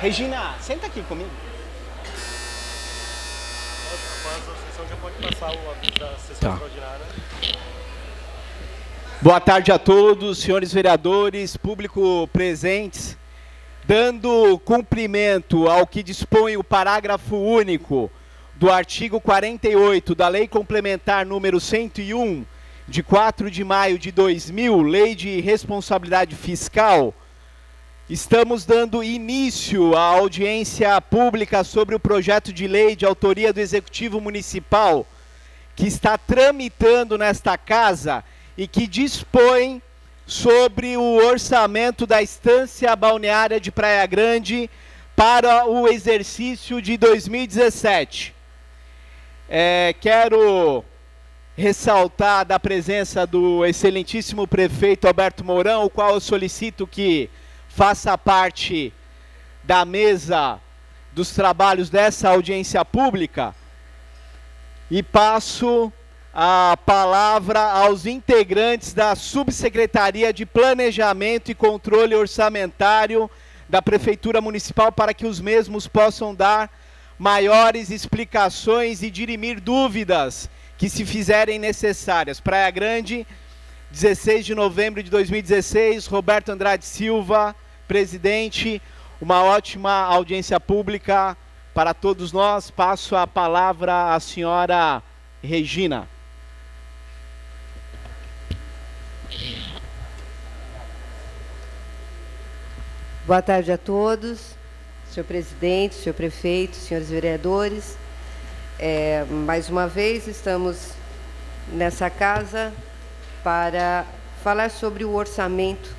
Regina, senta aqui comigo. Após a sessão já pode passar o aviso da sessão extraordinária. Boa tarde a todos, senhores vereadores, público presentes. Dando cumprimento ao que dispõe o parágrafo único do artigo 48 da Lei Complementar número 101, de 4 de maio de 2000, Lei de Responsabilidade Fiscal, estamos dando início à audiência pública sobre o projeto de lei de autoria do Executivo Municipal, que está tramitando nesta casa e que dispõe sobre o orçamento da Estância Balneária de Praia Grande para o exercício de 2017. Quero ressaltar da presença do excelentíssimo prefeito Alberto Mourão, o qual eu solicito que faça parte da mesa dos trabalhos dessa audiência pública, e passo a palavra aos integrantes da Subsecretaria de Planejamento e Controle Orçamentário da Prefeitura Municipal para que os mesmos possam dar maiores explicações e dirimir dúvidas que se fizerem necessárias. Praia Grande, 16 de novembro de 2016, Roberto Andrade Silva, presidente, uma ótima audiência pública para todos nós. Passo a palavra à senhora Regina. Boa tarde a todos, senhor presidente, senhor prefeito, senhores vereadores. Mais uma vez estamos nessa casa para falar sobre o orçamento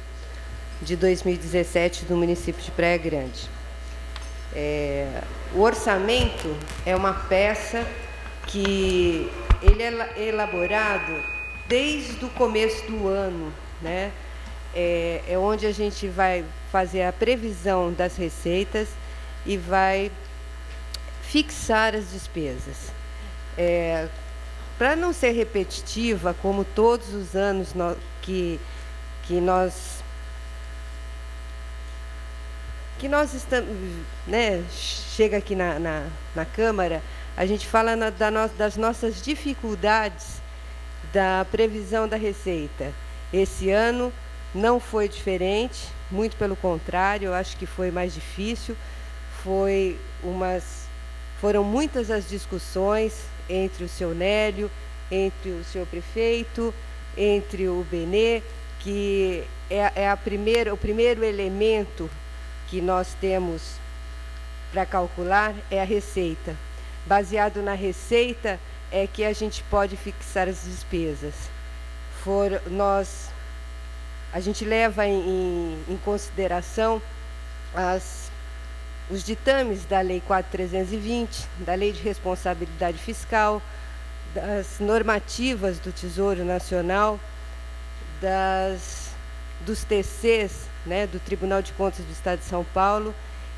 de 2017 do município de Praia Grande. O orçamento é uma peça que ele é elaborado desde o começo do ano, né? É onde a gente vai fazer a previsão das receitas e vai fixar as despesas. Para não ser repetitiva, como todos os anos que nós estamos, né, chega aqui na Câmara, a gente fala das nossas dificuldades da previsão da receita. Esse ano não foi diferente, muito pelo contrário, eu acho que foi mais difícil. Foram muitas as discussões entre o seu Nélio, entre o seu prefeito, entre o Benê, que o primeiro elemento que nós temos para calcular é a receita. Baseado na receita é que a gente pode fixar as despesas. A gente leva em consideração os ditames da Lei 4.320, da Lei de Responsabilidade Fiscal, das normativas do Tesouro Nacional, dos TCs, né, do Tribunal de Contas do Estado de São Paulo.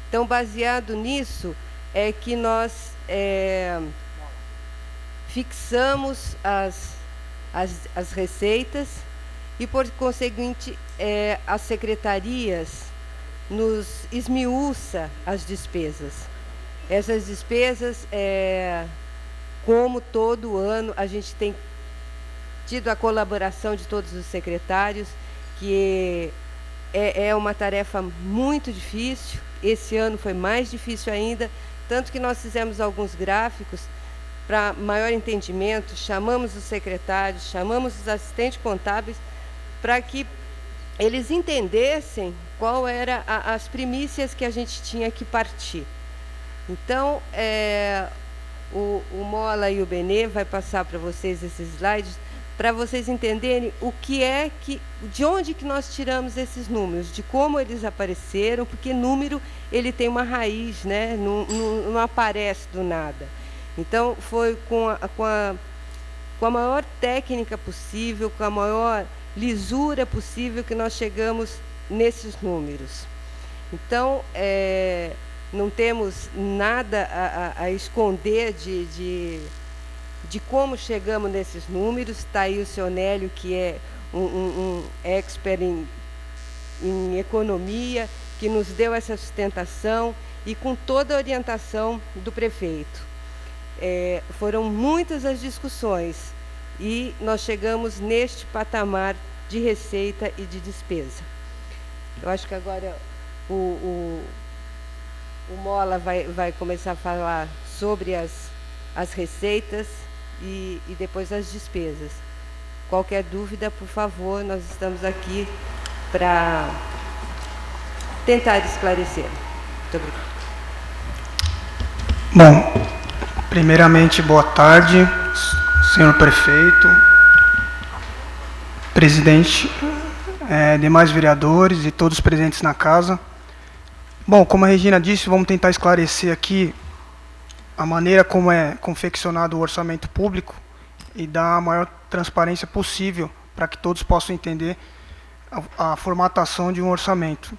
Então, baseado nisso, é que nós fixamos as receitas e, por conseguinte, as secretarias nos esmiuça as despesas. Essas despesas, como todo ano, a gente tem tido a colaboração de todos os secretários, que é uma tarefa muito difícil. Esse ano foi mais difícil ainda, tanto que nós fizemos alguns gráficos para maior entendimento, chamamos os secretários, chamamos os assistentes contábeis, para que eles entendessem qual era as primícias que a gente tinha que partir. Então, o Mola e o Benê vai passar para vocês esses slides, para vocês entenderem de onde que nós tiramos esses números, de como eles apareceram, porque número ele tem uma raiz, né? Não aparece do nada. Então, foi com a maior técnica possível, com a maior lisura possível que nós chegamos nesses números. Então, não temos nada a esconder de como chegamos nesses números. Está aí o seu Nélio, que é um expert em economia, que nos deu essa sustentação, e com toda a orientação do prefeito. Foram muitas as discussões e nós chegamos neste patamar de receita e de despesa. Eu acho que agora o Mola vai começar a falar sobre as receitas e depois as despesas. Qualquer dúvida, por favor, nós estamos aqui para tentar esclarecer. Muito obrigada. Bom, primeiramente, boa tarde, senhor prefeito, presidente, demais vereadores e todos presentes na casa. Bom, como a Regina disse, vamos tentar esclarecer aqui a maneira como é confeccionado o orçamento público e dar a maior transparência possível para que todos possam entender a formatação de um orçamento.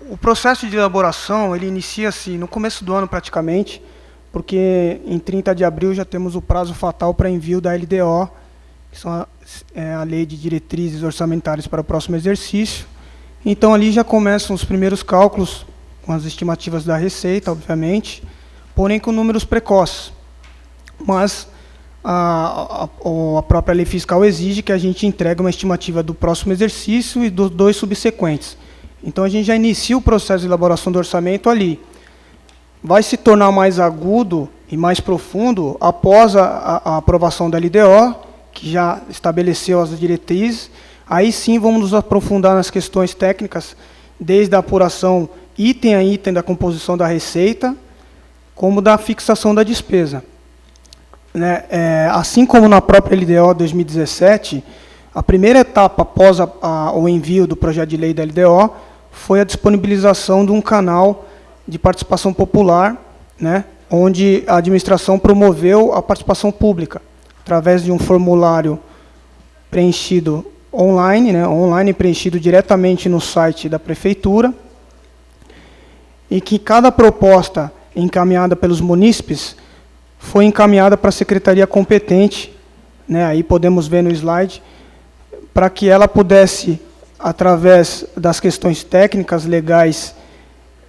O processo de elaboração, ele inicia-se no começo do ano praticamente, porque em 30 de abril já temos o prazo fatal para envio da LDO, que são a Lei de Diretrizes Orçamentárias para o próximo exercício. Então ali já começam os primeiros cálculos, com as estimativas da receita, obviamente, porém com números precoces. Mas a própria lei fiscal exige que a gente entregue uma estimativa do próximo exercício e dos 2 subsequentes. Então, a gente já inicia o processo de elaboração do orçamento ali. Vai se tornar mais agudo e mais profundo após a aprovação da LDO, que já estabeleceu as diretrizes. Aí sim vamos nos aprofundar nas questões técnicas, desde a apuração item a item da composição da receita, como da fixação da despesa. Assim como na própria LDO 2017, a primeira etapa após o envio do projeto de lei da LDO foi a disponibilização de um canal de participação popular, onde a administração promoveu a participação pública, através de um formulário preenchido online preenchido diretamente no site da Prefeitura, e que cada proposta encaminhada pelos munícipes foi encaminhada para a secretaria competente, aí podemos ver no slide, para que ela pudesse, através das questões técnicas, legais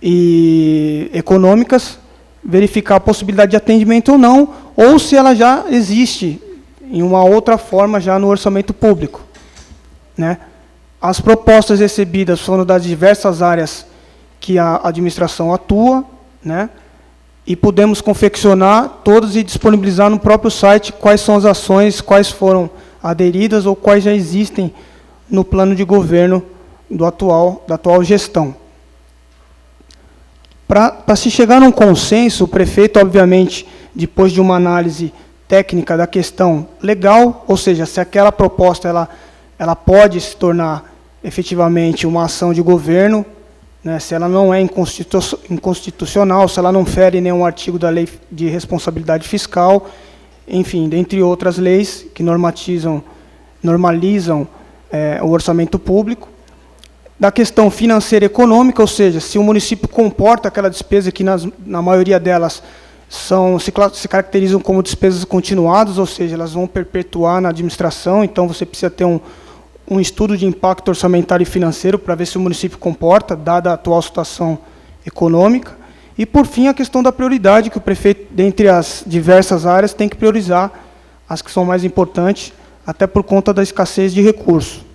e econômicas, verificar a possibilidade de atendimento ou não, ou se ela já existe em uma outra forma já no orçamento público. As propostas recebidas foram das diversas áreas que a administração atua, e pudemos confeccionar todas e disponibilizar no próprio site quais são as ações, quais foram aderidas ou quais já existem no plano de governo da atual gestão. Para se chegar a um consenso, o prefeito, obviamente, depois de uma análise técnica da questão legal, ou seja, se aquela proposta ela pode se tornar efetivamente uma ação de governo, se ela não é inconstitucional, se ela não fere nenhum artigo da Lei de Responsabilidade Fiscal, enfim, dentre outras leis que normalizam o orçamento público. Da questão financeira e econômica, ou seja, se o município comporta aquela despesa que, na maioria delas, se caracterizam como despesas continuadas, ou seja, elas vão perpetuar na administração, então você precisa ter um estudo de impacto orçamentário e financeiro para ver se o município comporta, dada a atual situação econômica. E, por fim, a questão da prioridade, que o prefeito, dentre as diversas áreas, tem que priorizar as que são mais importantes, até por conta da escassez de recursos.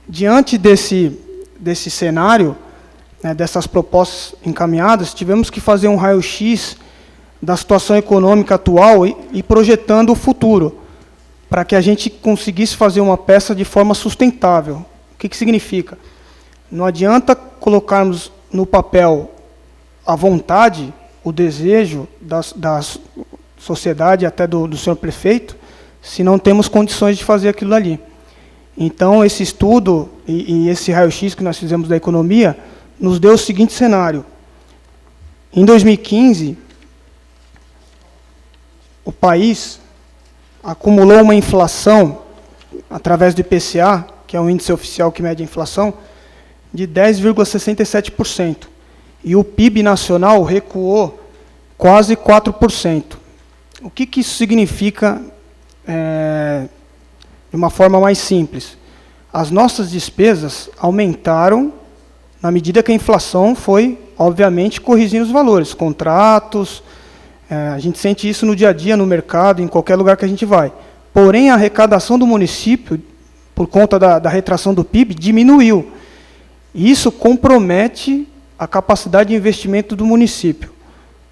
Diante desse cenário, dessas propostas encaminhadas, tivemos que fazer um raio-x da situação econômica atual e projetando o futuro, para que a gente conseguisse fazer uma peça de forma sustentável. O que significa? Não adianta colocarmos no papel a vontade, o desejo da sociedade, até do senhor prefeito, se não temos condições de fazer aquilo ali. Então, esse estudo e esse raio-x que nós fizemos da economia nos deu o seguinte cenário. Em 2015, o país acumulou uma inflação, através do IPCA, que é o índice oficial que mede a inflação, de 10,67%. E o PIB nacional recuou quase 4%. O que isso significa, de uma forma mais simples? As nossas despesas aumentaram na medida que a inflação foi, obviamente, corrigindo os valores, contratos, a gente sente isso no dia a dia, no mercado, em qualquer lugar que a gente vai. Porém, a arrecadação do município, por conta da retração do PIB, diminuiu. Isso compromete a capacidade de investimento do município.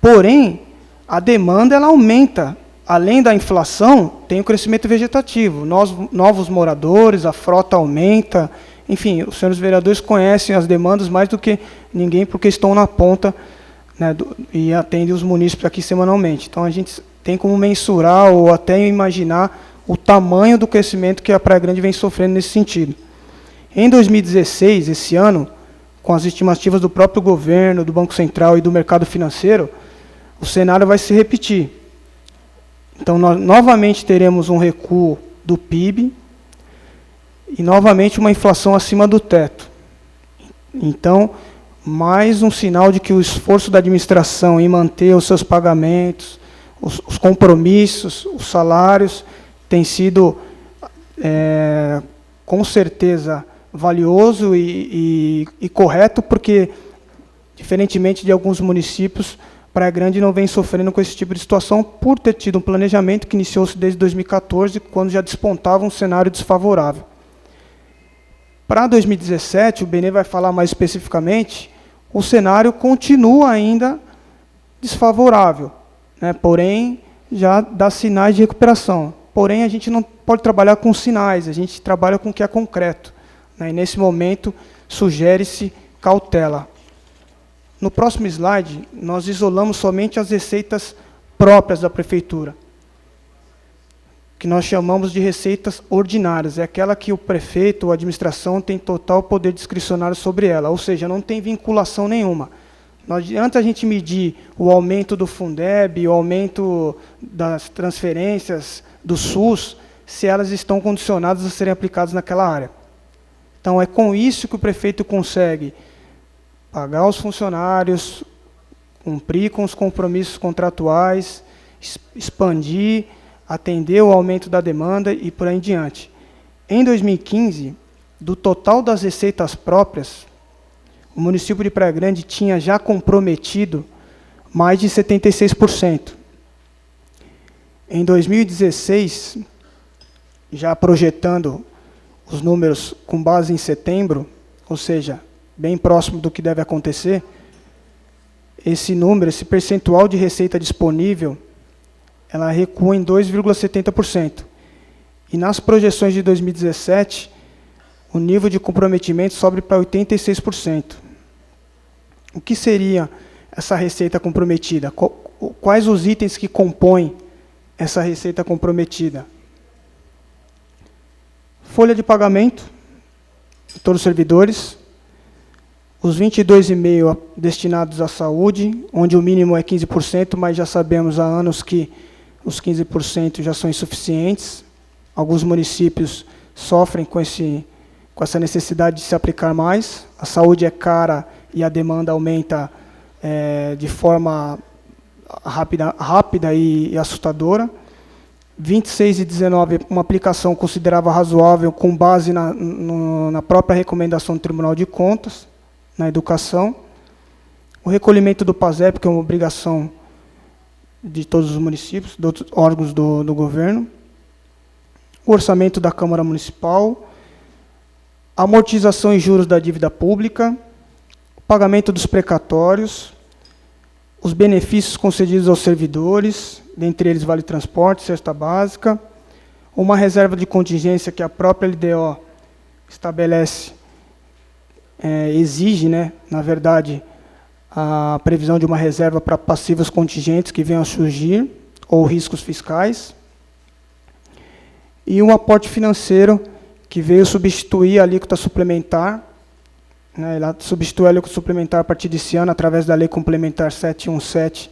Porém, a demanda ela aumenta. Além da inflação, tem o crescimento vegetativo. Novos moradores, a frota aumenta. Enfim, os senhores vereadores conhecem as demandas mais do que ninguém, porque estão na ponta, né, e atendem os munícipes aqui semanalmente. Então, a gente tem como mensurar ou até imaginar o tamanho do crescimento que a Praia Grande vem sofrendo nesse sentido. Em 2016, esse ano, com as estimativas do próprio governo, do Banco Central e do mercado financeiro, o cenário vai se repetir. Então, nós novamente teremos um recuo do PIB e, novamente, uma inflação acima do teto. Então, mais um sinal de que o esforço da administração em manter os seus pagamentos, os compromissos, os salários, tem sido, com certeza, valioso e correto, porque, diferentemente de alguns municípios, Praia Grande não vem sofrendo com esse tipo de situação por ter tido um planejamento que iniciou-se desde 2014, quando já despontava um cenário desfavorável. Para 2017, o Benê vai falar mais especificamente, o cenário continua ainda desfavorável, né? Porém, já dá sinais de recuperação. Porém, a gente não pode trabalhar com sinais, a gente trabalha com o que é concreto, né? E, nesse momento, sugere-se cautela. No próximo slide, nós isolamos somente as receitas próprias da prefeitura, que nós chamamos de receitas ordinárias. É aquela que o prefeito ou a administração tem total poder discricionário sobre ela, ou seja, não tem vinculação nenhuma. Antes a gente medir o aumento do Fundeb, o aumento das transferências do SUS, se elas estão condicionadas a serem aplicadas naquela área. Então, é com isso que o prefeito consegue pagar os funcionários, cumprir com os compromissos contratuais, expandir, atender o aumento da demanda e por aí em diante. Em 2015, do total das receitas próprias, o município de Praia Grande tinha já comprometido mais de 76%. Em 2016, já projetando os números com base em setembro, ou seja, bem próximo do que deve acontecer, esse número, esse percentual de receita disponível, ela recua em 2,70%. E nas projeções de 2017, o nível de comprometimento sobe para 86%. O que seria essa receita comprometida? Quais os itens que compõem essa receita comprometida? Folha de pagamento de todos os servidores, os 22,5% destinados à saúde, onde o mínimo é 15%, mas já sabemos há anos que os 15% já são insuficientes. Alguns municípios sofrem com essa necessidade de se aplicar mais. A saúde é cara e a demanda aumenta de forma rápida e assustadora. 26 e 19, uma aplicação considerável razoável com base na própria recomendação do Tribunal de Contas, na educação. O recolhimento do PASEP, que é uma obrigação de todos os municípios, de outros órgãos do governo. O orçamento da Câmara Municipal. Amortização e juros da dívida pública. Pagamento dos precatórios. Os benefícios concedidos aos servidores, dentre eles vale transporte, cesta básica. Uma reserva de contingência que a própria LDO estabelece, exige, né, na verdade, a previsão de uma reserva para passivos contingentes que venham a surgir, ou riscos fiscais. E um aporte financeiro que veio substituir a alíquota suplementar, né, ela substitui a alíquota suplementar a partir desse ano, através da Lei Complementar 717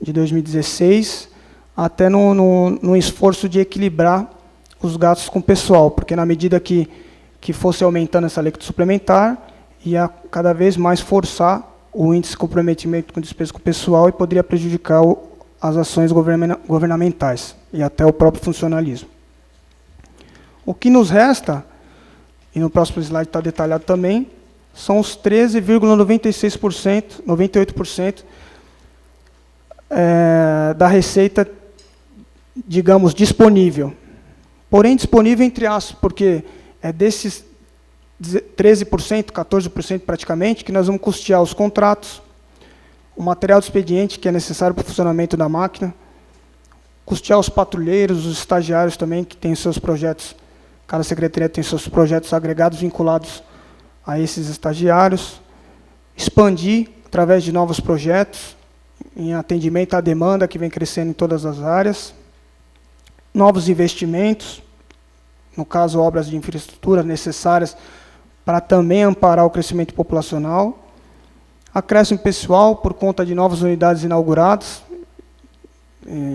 de 2016, até no esforço de equilibrar os gastos com o pessoal, porque na medida que fosse aumentando essa alíquota suplementar, ia cada vez mais forçar o índice de comprometimento com despesa com o pessoal e poderia prejudicar as ações governamentais e até o próprio funcionalismo. O que nos resta, e no próximo slide está detalhado também, são os 13,96%, 98% da receita, digamos, disponível. Porém, disponível entre aspas, porque é desses 13%, 14% praticamente, que nós vamos custear os contratos, o material do expediente, que é necessário para o funcionamento da máquina, custear os patrulheiros, os estagiários também, que têm seus projetos, cada secretaria tem seus projetos agregados vinculados a esses estagiários, expandir através de novos projetos, em atendimento à demanda que vem crescendo em todas as áreas, novos investimentos, no caso, obras de infraestrutura necessárias para também amparar o crescimento populacional, acréscimo pessoal por conta de novas unidades inauguradas,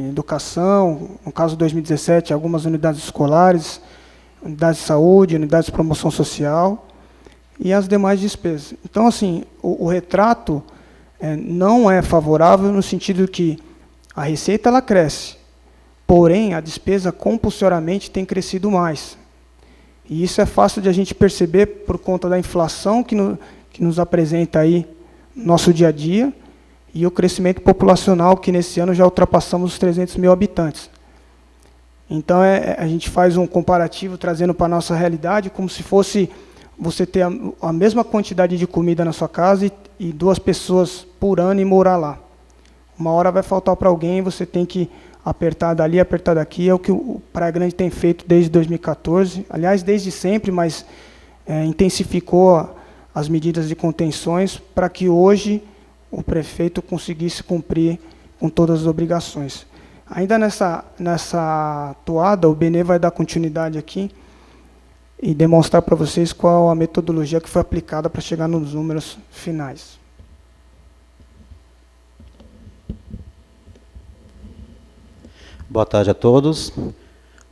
educação, no caso 2017, algumas unidades escolares, unidades de saúde, unidades de promoção social e as demais despesas. Então, assim, o retrato não é favorável no sentido que a receita ela cresce, porém a despesa compulsoriamente tem crescido mais. E isso é fácil de a gente perceber por conta da inflação que nos apresenta aí nosso dia a dia, e o crescimento populacional, que nesse ano já ultrapassamos os 300 mil habitantes. Então, a gente faz um comparativo, trazendo para a nossa realidade, como se fosse você ter a mesma quantidade de comida na sua casa e 2 pessoas por ano e morar lá. Uma hora vai faltar para alguém, você tem que apertar dali, apertar daqui, é o que o Praia Grande tem feito desde 2014, aliás, desde sempre, mas intensificou as medidas de contenções para que hoje o prefeito conseguisse cumprir com todas as obrigações. Ainda nessa toada, o Benê vai dar continuidade aqui e demonstrar para vocês qual a metodologia que foi aplicada para chegar nos números finais. Boa tarde a todos.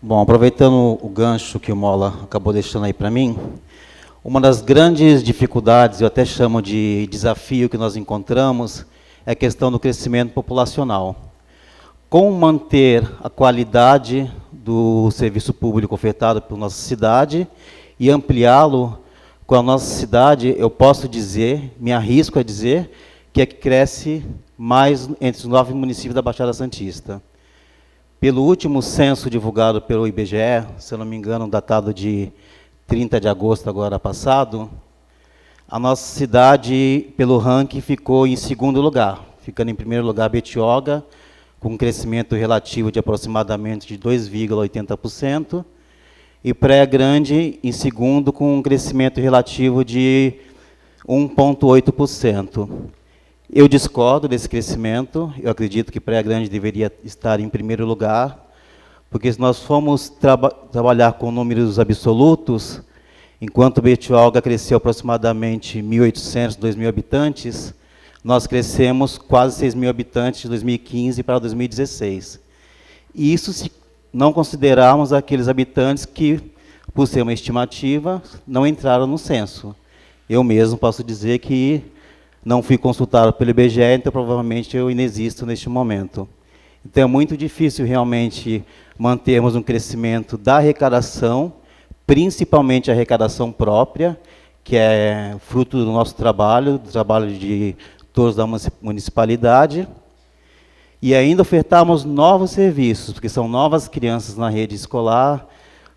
Bom, aproveitando o gancho que o Mola acabou deixando aí para mim, uma das grandes dificuldades, eu até chamo de desafio que nós encontramos, é a questão do crescimento populacional. Como manter a qualidade do serviço público ofertado pela nossa cidade e ampliá-lo com a nossa cidade, eu posso dizer, me arrisco a dizer, que é que cresce mais entre os 9 municípios da Baixada Santista. Pelo último censo divulgado pelo IBGE, se eu não me engano, datado de 30 de agosto agora passado, a nossa cidade, pelo ranking, ficou em 2º lugar, ficando em primeiro lugar Betioga, com um crescimento relativo de aproximadamente de 2,80%, e Praia Grande em 2º, com um crescimento relativo de 1,8%. Eu discordo desse crescimento, eu acredito que Praia Grande deveria estar em primeiro lugar, porque se nós formos trabalhar com números absolutos, enquanto Betioga cresceu aproximadamente 1.800, 2.000 habitantes, nós crescemos quase 6.000 habitantes de 2015 para 2016. E isso se não considerarmos aqueles habitantes que, por ser uma estimativa, não entraram no censo. Eu mesmo posso dizer que não fui consultado pelo IBGE, então provavelmente eu inexisto neste momento. Então é muito difícil realmente mantermos um crescimento da arrecadação, principalmente a arrecadação própria, que é fruto do nosso trabalho, do trabalho de todos da municipalidade, e ainda ofertarmos novos serviços, porque são novas crianças na rede escolar,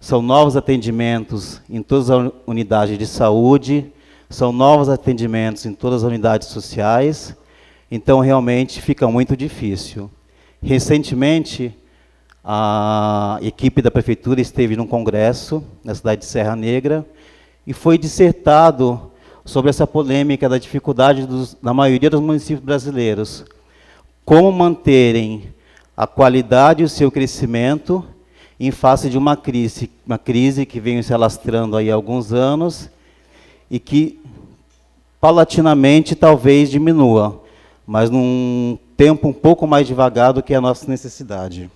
são novos atendimentos em todas as unidades de saúde, são novos atendimentos em todas as unidades sociais, então realmente fica muito difícil. Recentemente, a equipe da prefeitura esteve num congresso na cidade de Serra Negra e foi dissertado sobre essa polêmica da dificuldade da maioria dos municípios brasileiros, como manterem a qualidade e o seu crescimento em face de uma crise que vem se alastrando aí há alguns anos e que, paulatinamente, talvez diminua, mas num tempo um pouco mais devagar do que a nossa necessidade.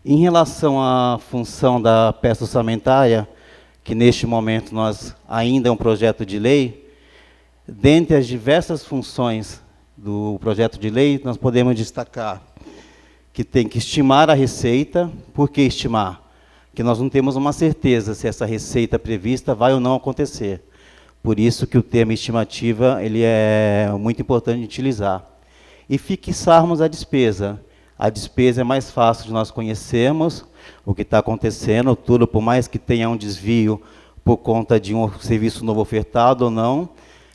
Em relação à função da peça orçamentária, que neste momento nós ainda é um projeto de lei, dentre as diversas funções do projeto de lei, nós podemos destacar que tem que estimar a receita. Por que estimar? Que nós não temos uma certeza se essa receita prevista vai ou não acontecer. Por isso que o termo estimativa ele é muito importante de utilizar. E fixarmos a despesa. A despesa é mais fácil de nós conhecermos o que está acontecendo, tudo, por mais que tenha um desvio por conta de um serviço novo ofertado ou não,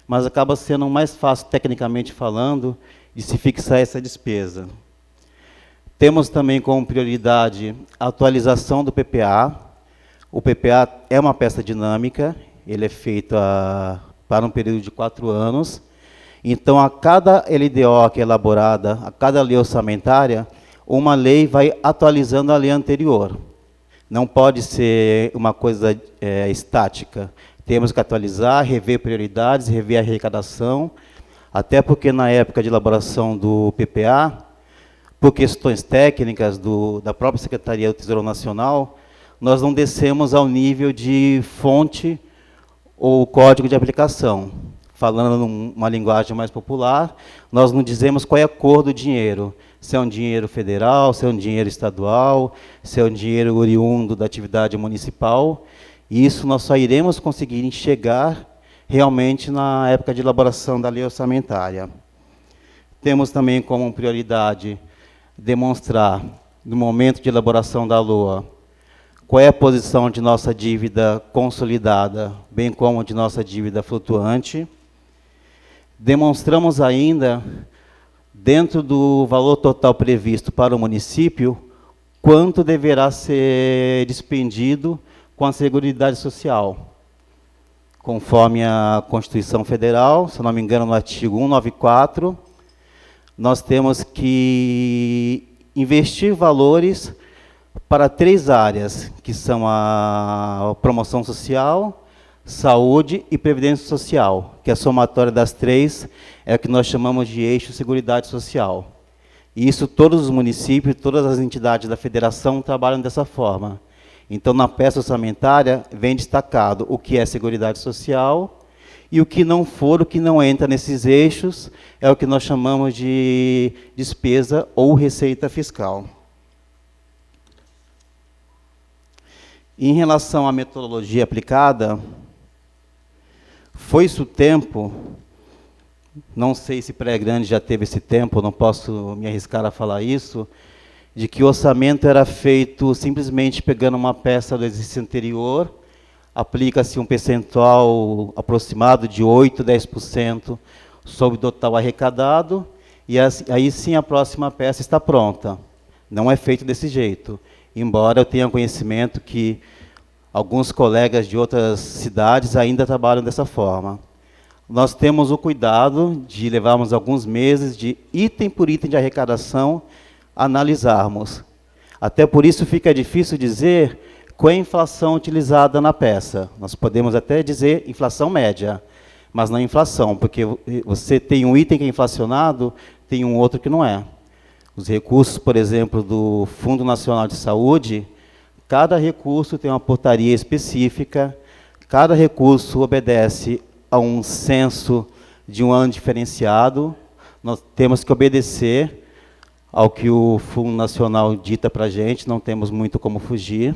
mas acaba sendo mais fácil, tecnicamente falando, de se fixar essa despesa. Temos também como prioridade a atualização do PPA. O PPA é uma peça dinâmica, ele é feito para um período de 4 anos. Então, a cada LDO que é elaborada, a cada lei orçamentária, uma lei vai atualizando a lei anterior. Não pode ser uma coisa estática. Temos que atualizar, rever prioridades, rever a arrecadação, até porque na época de elaboração do PPA, por questões técnicas da própria Secretaria do Tesouro Nacional, nós não descemos ao nível de fonte ou código de aplicação. Falando numa linguagem mais popular, nós não dizemos qual é a cor do dinheiro. Se é um dinheiro federal, se é um dinheiro estadual, se é um dinheiro oriundo da atividade municipal. E isso nós só iremos conseguir enxergar realmente na época de elaboração da lei orçamentária. Temos também como prioridade demonstrar, no momento de elaboração da LOA, qual é a posição de nossa dívida consolidada, bem como de nossa dívida flutuante. Demonstramos ainda, dentro do valor total previsto para o município, quanto deverá ser despendido com a Seguridade Social. Conforme a Constituição Federal, se não me engano, no artigo 194, nós temos que investir valores para 3 áreas, que são a promoção social, saúde e previdência social, que a somatória das 3 é o que nós chamamos de eixo Seguridade Social. E isso todos os municípios, todas as entidades da federação trabalham dessa forma. Então, na peça orçamentária, vem destacado o que é Seguridade Social e o que não for, o que não entra nesses eixos, é o que nós chamamos de despesa ou receita fiscal. Em relação à metodologia aplicada, foi-se o tempo, não sei se Pré-Grande já teve esse tempo, não posso me arriscar a falar isso, de que o orçamento era feito simplesmente pegando uma peça do exercício anterior, aplica-se um percentual aproximado de 8%, 10% sobre o total arrecadado, e aí sim a próxima peça está pronta. Não é feito desse jeito. Embora eu tenha conhecimento que alguns colegas de outras cidades ainda trabalham dessa forma. Nós temos o cuidado de levarmos alguns meses de item por item de arrecadação, analisarmos. Até por isso fica difícil dizer qual é a inflação utilizada na peça. Nós podemos até dizer inflação média, mas não inflação, porque você tem um item que é inflacionado, tem um outro que não é. Os recursos, por exemplo, do Fundo Nacional de Saúde, cada recurso tem uma portaria específica, cada recurso obedece a um censo de um ano diferenciado, nós temos que obedecer ao que o Fundo Nacional dita para a gente, não temos muito como fugir.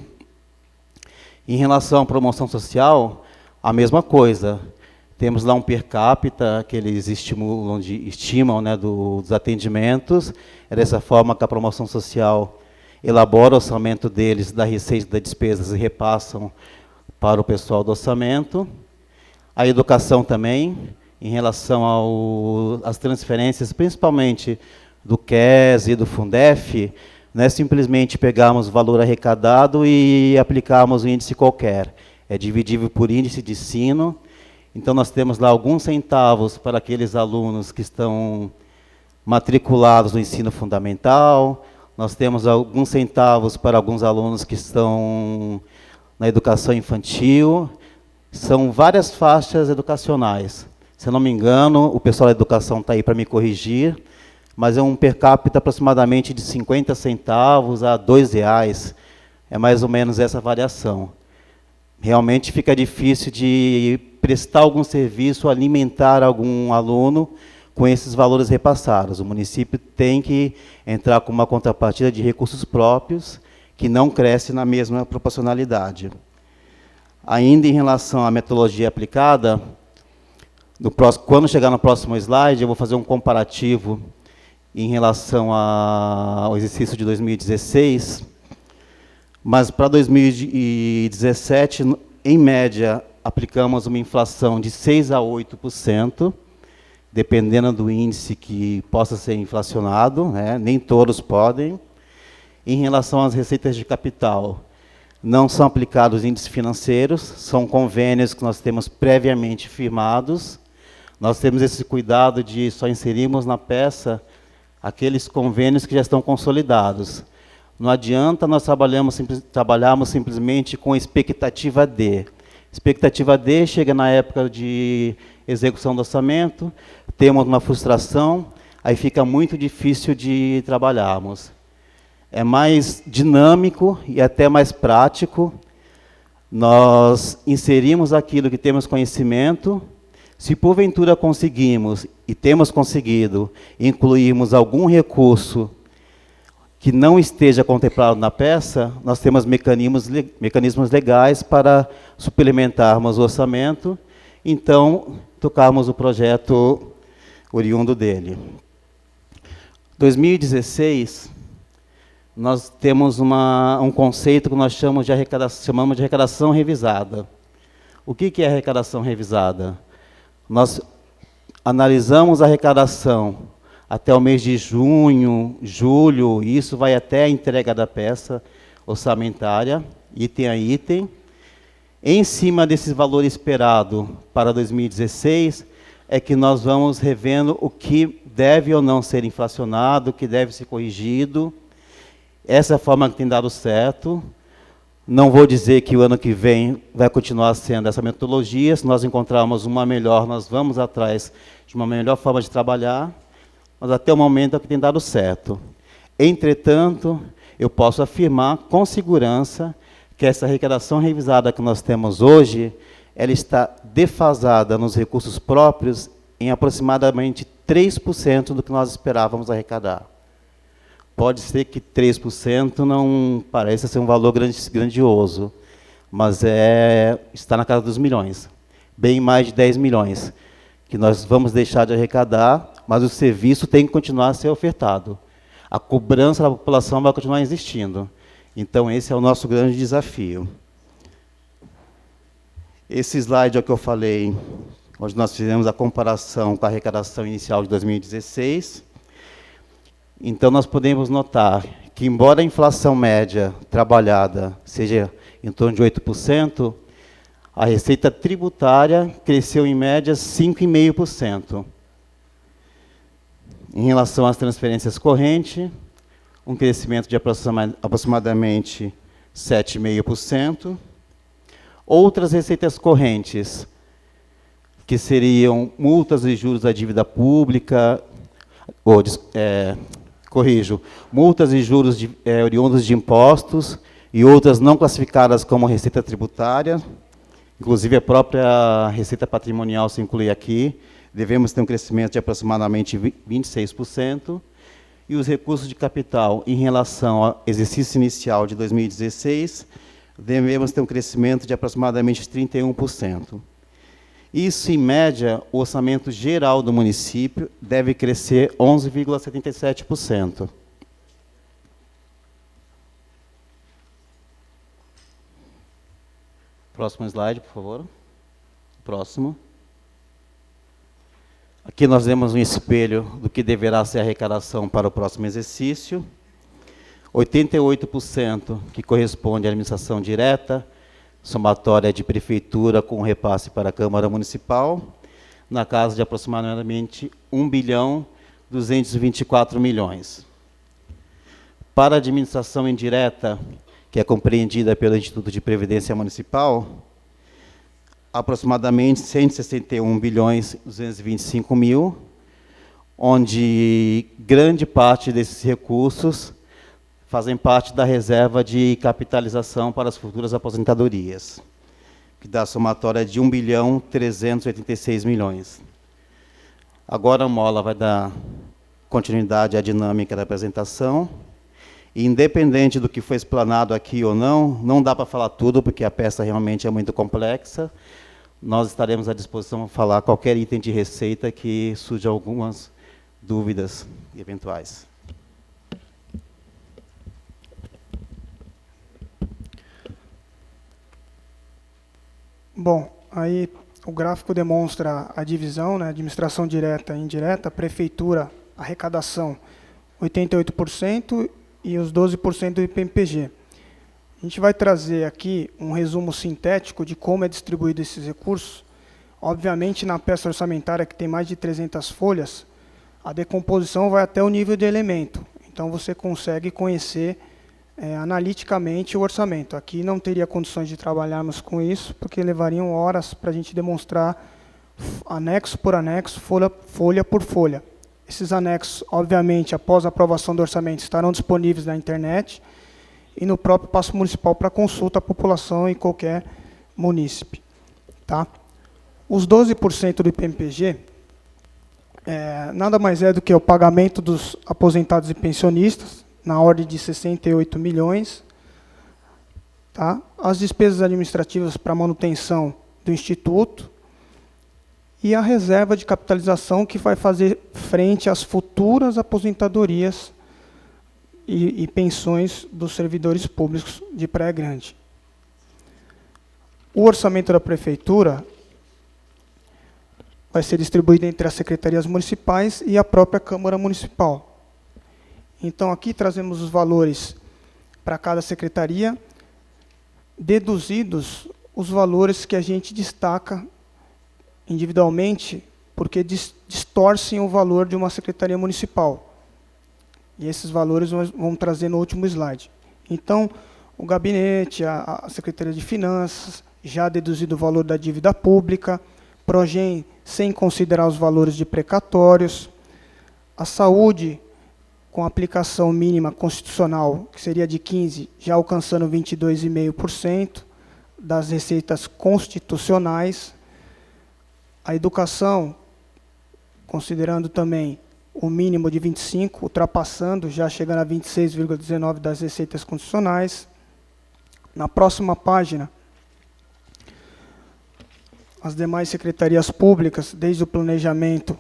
Em relação à promoção social, a mesma coisa. Temos lá um per capita que eles estimam, né, dos atendimentos. É dessa forma que a promoção social elabora o orçamento deles, da receita e das despesas, e repassam para o pessoal do orçamento. A educação também, em relação às transferências, principalmente do QES e do Fundef, não é simplesmente pegarmos o valor arrecadado e aplicarmos um índice qualquer. É dividível por índice de ensino. Então, nós temos lá alguns centavos para aqueles alunos que estão matriculados no ensino fundamental, nós temos alguns centavos para alguns alunos que estão na educação infantil. São várias faixas educacionais. Se eu não me engano, o pessoal da educação está aí para me corrigir, mas é um per capita aproximadamente de 50 centavos a R$2. É mais ou menos essa variação. Realmente fica difícil de prestar algum serviço, alimentar algum aluno com esses valores repassados. O município tem que entrar com uma contrapartida de recursos próprios, que não cresce na mesma proporcionalidade. Ainda em relação à metodologia aplicada, Quando chegar no próximo slide, eu vou fazer um comparativo em relação ao exercício de 2016, mas para 2017, em média, aplicamos uma inflação de 6% a 8%, dependendo do índice que possa ser inflacionado, né? Nem todos podem. Em relação às receitas de capital, não são aplicados índices financeiros, são convênios que nós temos previamente firmados. Nós temos esse cuidado de só inserirmos na peça aqueles convênios que já estão consolidados. Não adianta nós trabalharmos simplesmente com expectativa D. Expectativa D chega na época de execução do orçamento, temos uma frustração, aí fica muito difícil de trabalharmos. É mais dinâmico e até mais prático. Nós inserimos aquilo que temos conhecimento. Se porventura conseguimos, e temos conseguido, incluirmos algum recurso que não esteja contemplado na peça, nós temos mecanismos legais para suplementarmos o orçamento, então tocarmos o projeto oriundo dele. 2016, nós temos um conceito que nós chamamos de arrecadação revisada. O que é arrecadação revisada? Nós analisamos a arrecadação até o mês de junho, julho, e isso vai até a entrega da peça orçamentária, item a item. Em cima desse valor esperado para 2016, é que nós vamos revendo o que deve ou não ser inflacionado, o que deve ser corrigido. Essa é a forma que tem dado certo. Não vou dizer que o ano que vem vai continuar sendo essa metodologia. Se nós encontrarmos uma melhor, nós vamos atrás de uma melhor forma de trabalhar, mas até o momento é o que tem dado certo. Entretanto, eu posso afirmar com segurança que essa arrecadação revisada que nós temos hoje, ela está defasada nos recursos próprios em aproximadamente 3% do que nós esperávamos arrecadar. Pode ser que 3% não pareça ser um valor grandioso, mas está na casa dos milhões, bem mais de 10 milhões, que nós vamos deixar de arrecadar, mas o serviço tem que continuar a ser ofertado. A cobrança da população vai continuar existindo. Então, esse é o nosso grande desafio. Esse slide é o que eu falei, onde nós fizemos a comparação com a arrecadação inicial de 2016. Então, nós podemos notar que, embora a inflação média trabalhada seja em torno de 8%, a receita tributária cresceu em média 5,5%. Em relação às transferências correntes, um crescimento de aproximadamente 7,5%. Outras receitas correntes, que seriam multas e juros da dívida pública, multas e juros oriundos de impostos e outras não classificadas como receita tributária, inclusive a própria receita patrimonial se inclui aqui, devemos ter um crescimento de aproximadamente 26%, e os recursos de capital em relação ao exercício inicial de 2016, devemos ter um crescimento de aproximadamente 31%. Isso, em média, o orçamento geral do município deve crescer 11,77%. Próximo slide, por favor. Próximo. Aqui nós vemos um espelho do que deverá ser a arrecadação para o próximo exercício. 88% que corresponde à administração direta, somatória de prefeitura com repasse para a Câmara Municipal, na casa de aproximadamente 1.224 milhões. Para a administração indireta, que é compreendida pelo Instituto de Previdência Municipal, aproximadamente 161.225 mil, onde grande parte desses recursos fazem parte da reserva de capitalização para as futuras aposentadorias, que dá a somatória de 1.386 milhões. Agora a Mola vai dar continuidade à dinâmica da apresentação. E, independente do que foi explanado aqui ou não, não dá para falar tudo, porque a peça realmente é muito complexa, nós estaremos à disposição para falar qualquer item de receita que surja algumas dúvidas eventuais. Bom, aí o gráfico demonstra a divisão, né, administração direta e indireta, prefeitura, arrecadação 88% e os 12% do IPMPG. A gente vai trazer aqui um resumo sintético de como é distribuído esses recursos. Obviamente, na peça orçamentária, que tem mais de 300 folhas, a decomposição vai até o nível de elemento. Então, você consegue conhecer analiticamente o orçamento. Aqui não teria condições de trabalharmos com isso, porque levariam horas para a gente demonstrar anexo por anexo, folha por folha. Esses anexos, obviamente, após a aprovação do orçamento, estarão disponíveis na internet e no próprio Paço Municipal para consulta à população em qualquer munícipe. Tá? Os 12% do IPMPG nada mais é do que o pagamento dos aposentados e pensionistas, na ordem de 68 milhões. Tá? As despesas administrativas para manutenção do Instituto e a reserva de capitalização que vai fazer frente às futuras aposentadorias e pensões dos servidores públicos de Praia Grande. O orçamento da Prefeitura vai ser distribuído entre as secretarias municipais e a própria Câmara Municipal. Então, aqui trazemos os valores para cada secretaria, deduzidos os valores que a gente destaca individualmente, porque distorcem o valor de uma secretaria municipal. E esses valores nós vamos trazer no último slide. Então, o gabinete, a Secretaria de Finanças, já deduzido o valor da dívida pública, Progem, sem considerar os valores de precatórios, a saúde, com aplicação mínima constitucional, que seria de 15%, já alcançando 22,5% das receitas constitucionais, a educação, considerando também o mínimo de 25%, ultrapassando, já chegando a 26,19% das receitas constitucionais. Na próxima página, as demais secretarias públicas, desde o planejamento,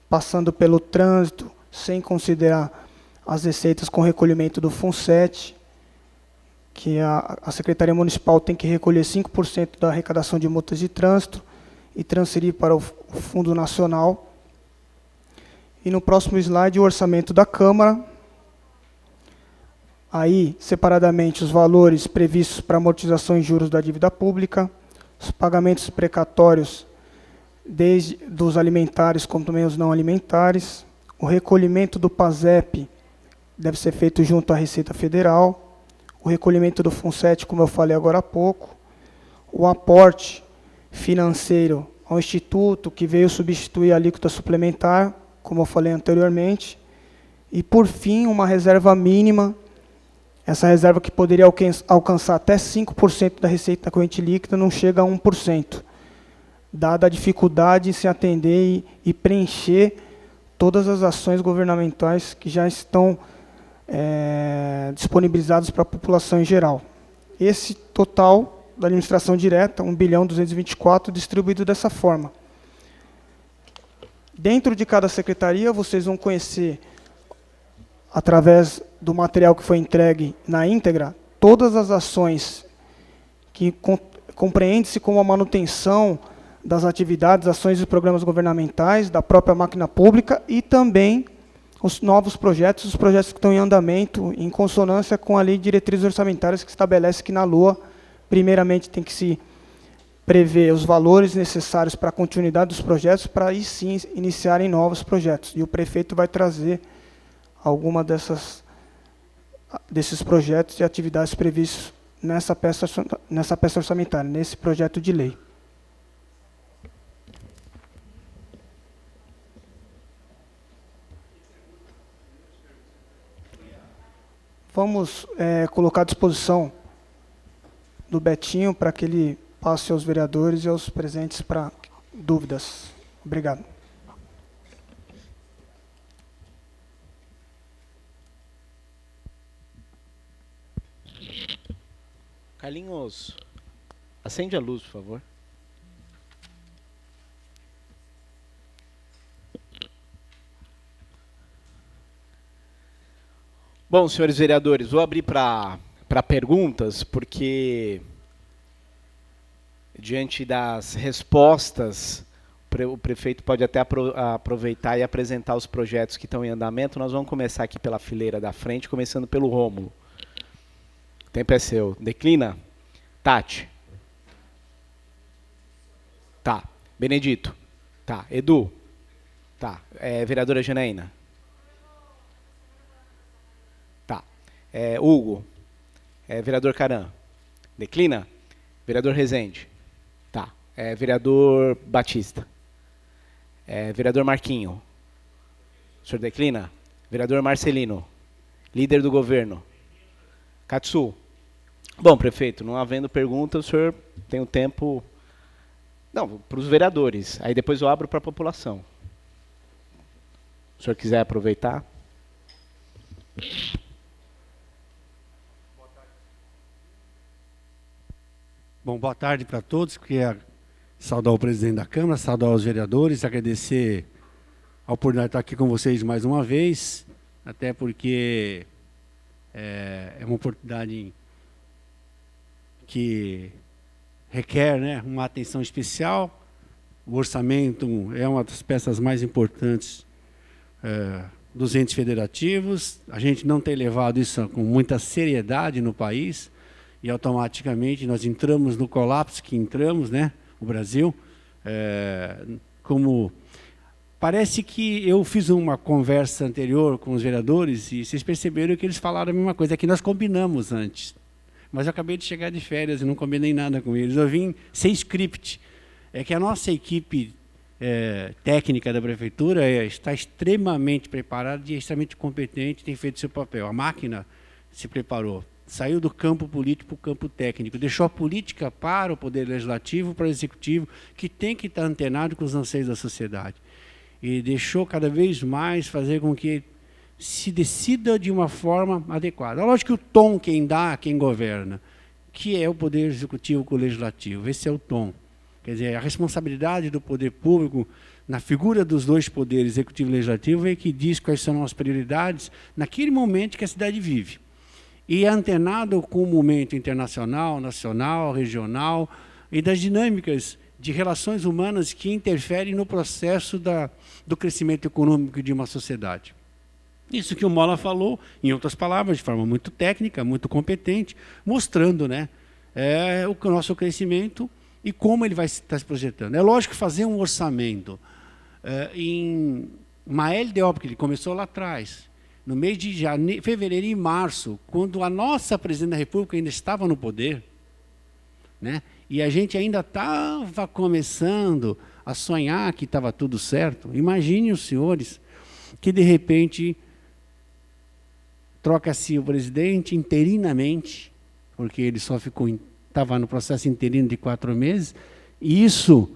passando pelo trânsito, sem considerar as receitas com recolhimento do FUNSET, que a Secretaria Municipal tem que recolher 5% da arrecadação de multas de trânsito e transferir para o Fundo Nacional. E no próximo slide, o orçamento da Câmara. Aí, separadamente, os valores previstos para amortização e juros da dívida pública, os pagamentos precatórios, desde dos alimentares como também os não alimentares, o recolhimento do PASEP deve ser feito junto à Receita Federal, o recolhimento do FUNSET, como eu falei agora há pouco, o aporte financeiro ao Instituto, que veio substituir a alíquota suplementar, como eu falei anteriormente, e, por fim, uma reserva mínima, essa reserva que poderia alcançar até 5% da receita corrente líquida, não chega a 1%, dada a dificuldade em se atender e preencher todas as ações governamentais que já estão disponibilizadas para a população em geral. Esse total da administração direta, 1.224, distribuído dessa forma. Dentro de cada secretaria, vocês vão conhecer, através do material que foi entregue na íntegra, todas as ações que compreende-se como a manutenção das atividades, ações e programas governamentais, da própria máquina pública e também os novos projetos, os projetos que estão em andamento, em consonância com a Lei de Diretrizes Orçamentárias, que estabelece que na LOA, primeiramente, tem que se prever os valores necessários para a continuidade dos projetos, para aí sim iniciarem novos projetos. E o prefeito vai trazer alguma desses projetos e atividades previstos nessa peça orçamentária, nesse projeto de lei. Vamos colocar à disposição do Betinho para que ele passe aos vereadores e aos presentes para dúvidas. Obrigado. Carlinhos, acende a luz, por favor. Bom, senhores vereadores, vou abrir para perguntas, porque diante das respostas, o prefeito pode até aproveitar e apresentar os projetos que estão em andamento. Nós vamos começar aqui pela fileira da frente, começando pelo Rômulo. O tempo é seu. Declina? Tati? Tá. Benedito? Tá. Edu? Tá. Vereadora Janaína? Tá. Hugo? Vereador Caram? Declina? Vereador Rezende? Tá. Vereador Batista? Vereador Marquinho? O senhor declina? Vereador Marcelino? Líder do governo? Katsu? Bom, prefeito, não havendo pergunta, o senhor tem um tempo... Não, para os vereadores. Aí depois eu abro para a população. Se o senhor quiser aproveitar. Bom, boa tarde para todos. Queria saudar o presidente da Câmara, saudar os vereadores, agradecer a oportunidade de estar aqui com vocês mais uma vez, até porque é uma oportunidade que requer, né, uma atenção especial. O orçamento é uma das peças mais importantes dos entes federativos. A gente não tem levado isso com muita seriedade no país e automaticamente nós entramos no colapso que entramos, né, o Brasil. Como parece que eu fiz uma conversa anterior com os vereadores e vocês perceberam que eles falaram a mesma coisa, é que nós combinamos antes. Mas eu acabei de chegar de férias e não combinei nada com eles. Eu vim sem script. É que a nossa equipe técnica da prefeitura está extremamente preparada e extremamente competente, tem feito seu papel. A máquina se preparou, saiu do campo político para o campo técnico, deixou a política para o poder legislativo, para o executivo, que tem que estar antenado com os anseios da sociedade. E deixou cada vez mais fazer com que se decida de uma forma adequada. Lógico que o tom quem dá, quem governa, que é o poder executivo com o legislativo, esse é o tom. Quer dizer, a responsabilidade do poder público na figura dos dois poderes, executivo e legislativo, é que diz quais são as prioridades naquele momento que a cidade vive. E é antenado com o momento internacional, nacional, regional e das dinâmicas de relações humanas que interferem no processo do crescimento econômico de uma sociedade. Isso que o Mola falou, em outras palavras, de forma muito técnica, muito competente, mostrando, né, o nosso crescimento e como ele vai estar se projetando. É lógico que fazer um orçamento em uma LDO, porque ele começou lá atrás, no mês de fevereiro e março, quando a nossa presidente da República ainda estava no poder, né, e a gente ainda estava começando a sonhar que estava tudo certo. Imagine os senhores que, de repente, troca-se o presidente interinamente, porque ele só estava no processo interino de 4 meses, e isso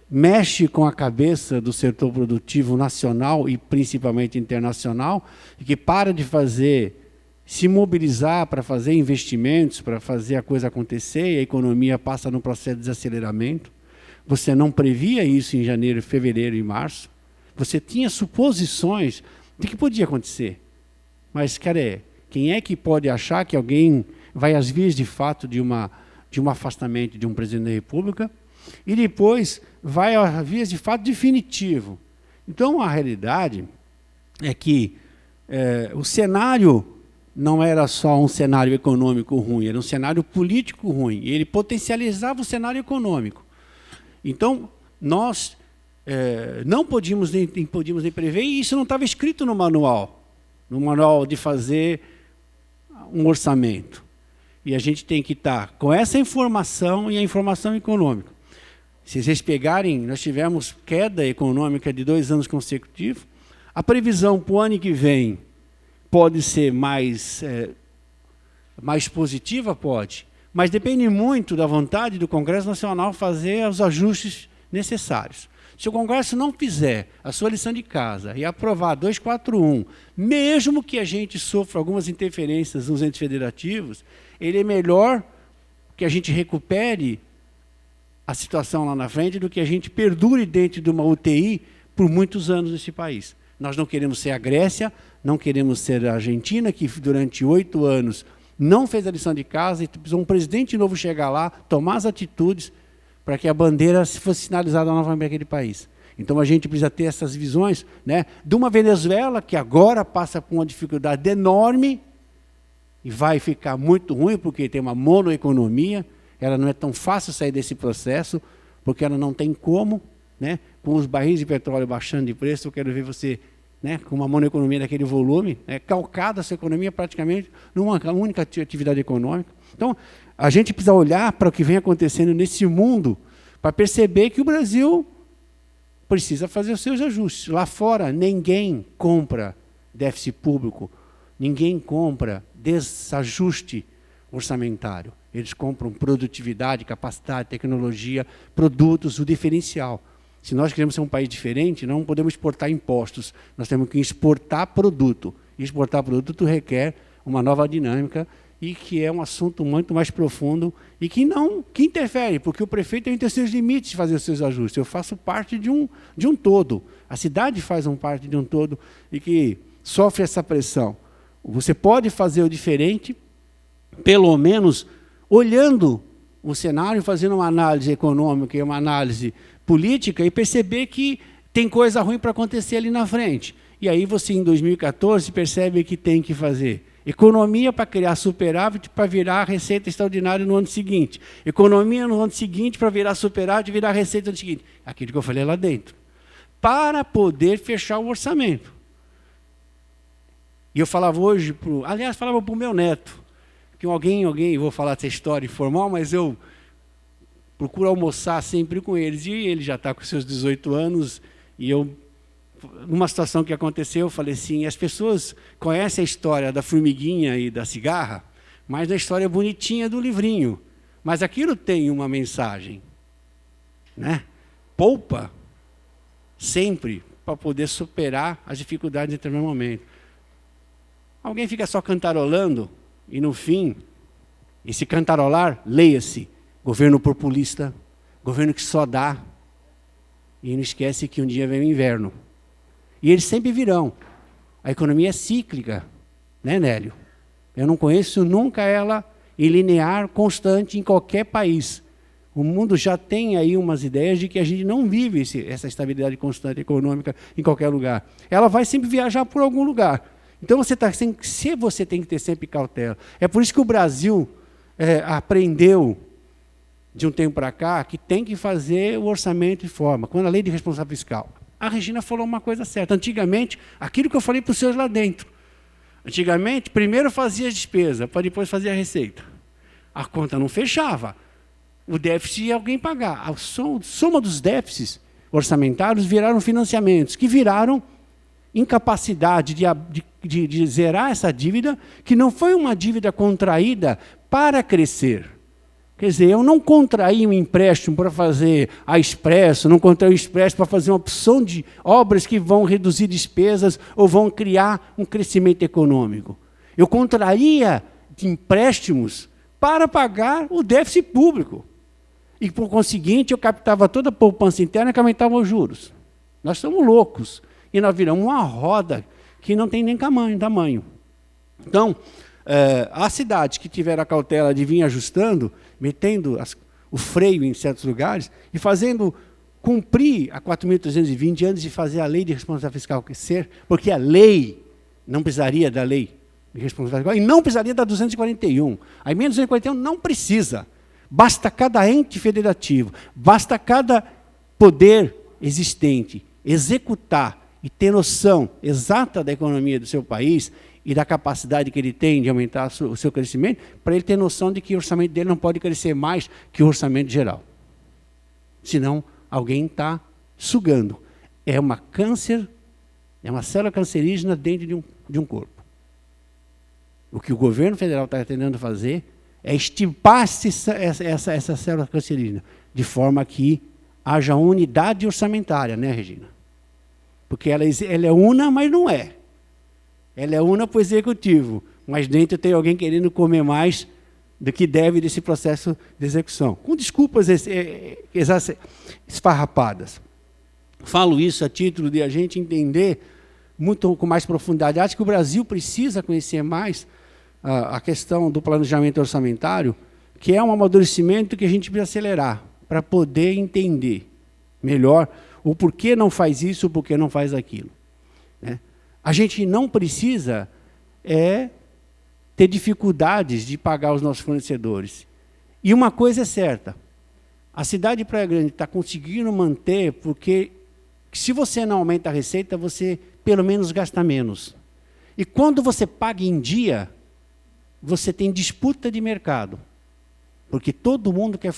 mexe com a cabeça do setor produtivo nacional e principalmente internacional, e que para de se mobilizar para fazer investimentos, para fazer a coisa acontecer, e a economia passa num processo de desaceleramento. Você não previa isso em janeiro, fevereiro e março. Você tinha suposições de que podia acontecer. Mas, cara, quem é que pode achar que alguém vai às vias de fato de um afastamento de um presidente da República e depois vai às vias de fato definitivo? Então, a realidade é que o cenário não era só um cenário econômico ruim, era um cenário político ruim. Ele potencializava o cenário econômico. Então, nós não podíamos nem prever, e isso não estava escrito no manual de fazer um orçamento. E a gente tem que estar com essa informação e a informação econômica. Se vocês pegarem, nós tivemos queda econômica de 2 anos consecutivos. A previsão para o ano que vem pode ser mais positiva? Pode. Mas depende muito da vontade do Congresso Nacional fazer os ajustes necessários. Se o Congresso não fizer a sua lição de casa e aprovar 241, mesmo que a gente sofra algumas interferências nos entes federativos, ele é melhor que a gente recupere a situação lá na frente do que a gente perdure dentro de uma UTI por muitos anos nesse país. Nós não queremos ser a Grécia, não queremos ser a Argentina, que durante 8 anos não fez a lição de casa e precisou um presidente novo chegar lá, tomar as atitudes para que a bandeira fosse sinalizada novamente naquele país. Então a gente precisa ter essas visões, né, de uma Venezuela que agora passa por uma dificuldade enorme e vai ficar muito ruim porque tem uma monoeconomia, ela não é tão fácil sair desse processo, porque ela não tem como, né, com os barris de petróleo baixando de preço, eu quero ver você, né, com uma monoeconomia daquele volume, calcada a sua economia praticamente numa única atividade econômica. Então, a gente precisa olhar para o que vem acontecendo nesse mundo para perceber que o Brasil precisa fazer os seus ajustes. Lá fora, ninguém compra déficit público, ninguém compra desajuste orçamentário. Eles compram produtividade, capacidade, tecnologia, produtos, o diferencial. Se nós queremos ser um país diferente, não podemos exportar impostos, nós temos que exportar produto. E exportar produto requer uma nova dinâmica e que é um assunto muito mais profundo e que interfere, porque o prefeito tem que ter seus limites de fazer os seus ajustes. Eu faço parte de um todo. A cidade faz parte de um todo e que sofre essa pressão. Você pode fazer o diferente, pelo menos olhando o cenário, fazendo uma análise econômica e uma análise política e perceber que tem coisa ruim para acontecer ali na frente. E aí você, em 2014, percebe que tem que fazer economia para criar superávit para virar receita extraordinária no ano seguinte. Economia no ano seguinte para virar superávit e virar receita no ano seguinte. Aquilo que eu falei lá dentro. Para poder fechar o orçamento. E eu falava hoje, falava para o meu neto, que alguém, vou falar dessa história informal, mas eu procuro almoçar sempre com eles. E ele já está com seus 18 anos, e eu, numa situação que aconteceu, eu falei assim, as pessoas conhecem a história da formiguinha e da cigarra, mas a história bonitinha do livrinho. Mas aquilo tem uma mensagem, né? Poupa sempre para poder superar as dificuldades em determinado momento. Alguém fica só cantarolando e, no fim, esse cantarolar, leia-se, governo populista, governo que só dá, e não esquece que um dia vem o inverno. E eles sempre virão. A economia é cíclica, né, Nélio? Eu não conheço nunca ela em linear, constante, em qualquer país. O mundo já tem aí umas ideias de que a gente não vive essa estabilidade constante econômica em qualquer lugar. Ela vai sempre viajar por algum lugar. Então você tem que ter sempre cautela. É por isso que o Brasil aprendeu, de um tempo para cá, que tem que fazer o orçamento de forma. Quando a lei de responsabilidade fiscal. A Regina falou uma coisa certa. Antigamente, aquilo que eu falei para os senhores lá dentro. Antigamente, primeiro fazia a despesa, para depois fazer a receita. A conta não fechava. O déficit ia alguém pagar. A soma dos déficits orçamentários viraram financiamentos, que viraram incapacidade de zerar essa dívida, que não foi uma dívida contraída para crescer. Quer dizer, eu não contraí um empréstimo para fazer a Expresso, não contraí um empréstimo para fazer uma opção de obras que vão reduzir despesas ou vão criar um crescimento econômico. Eu contraía empréstimos para pagar o déficit público. E, por conseguinte, eu captava toda a poupança interna e aumentava os juros. Nós somos loucos. E nós viramos uma roda que não tem nem tamanho. Então, a cidade que tiver a cautela de vir ajustando, metendo o freio em certos lugares e fazendo cumprir a 4.320 antes de fazer a lei de responsabilidade fiscal crescer, porque a lei não precisaria da lei de responsabilidade fiscal e não precisaria da 241. A emenda 241 não precisa. Basta cada ente federativo, basta cada poder existente executar e ter noção exata da economia do seu país e da capacidade que ele tem de aumentar o seu crescimento, para ele ter noção de que o orçamento dele não pode crescer mais que o orçamento geral. Senão, alguém está sugando. É uma célula cancerígena dentro de um corpo. O que o governo federal está tentando fazer é extirpar essa célula cancerígena, de forma que haja unidade orçamentária, né, Regina? Porque ela é una, mas não é. Ela é una para o executivo, mas dentro tem alguém querendo comer mais do que deve desse processo de execução. Com desculpas esfarrapadas. Falo isso a título de a gente entender muito com mais profundidade. Acho que o Brasil precisa conhecer mais a questão do planejamento orçamentário, que é um amadurecimento que a gente precisa acelerar para poder entender melhor o porquê não faz isso, o porquê não faz aquilo. Né? A gente não precisa ter dificuldades de pagar os nossos fornecedores. E uma coisa é certa, a cidade de Praia Grande está conseguindo manter, porque se você não aumenta a receita, você pelo menos gasta menos. E quando você paga em dia, você tem disputa de mercado, porque todo mundo quer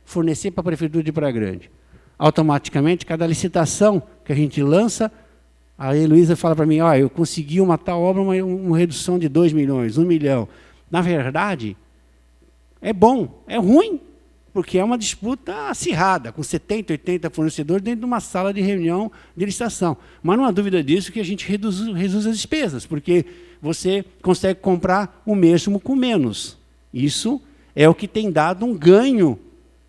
fornecer para a Prefeitura de Praia Grande. Automaticamente, cada licitação que a gente lança, a Heloísa fala para mim, eu consegui uma tal obra, uma redução de 2 milhões, 1 milhão. Na verdade, é bom, é ruim, porque é uma disputa acirrada, com 70, 80 fornecedores dentro de uma sala de reunião de licitação. Mas não há dúvida disso que a gente reduz as despesas, porque você consegue comprar o mesmo com menos. Isso é o que tem dado um ganho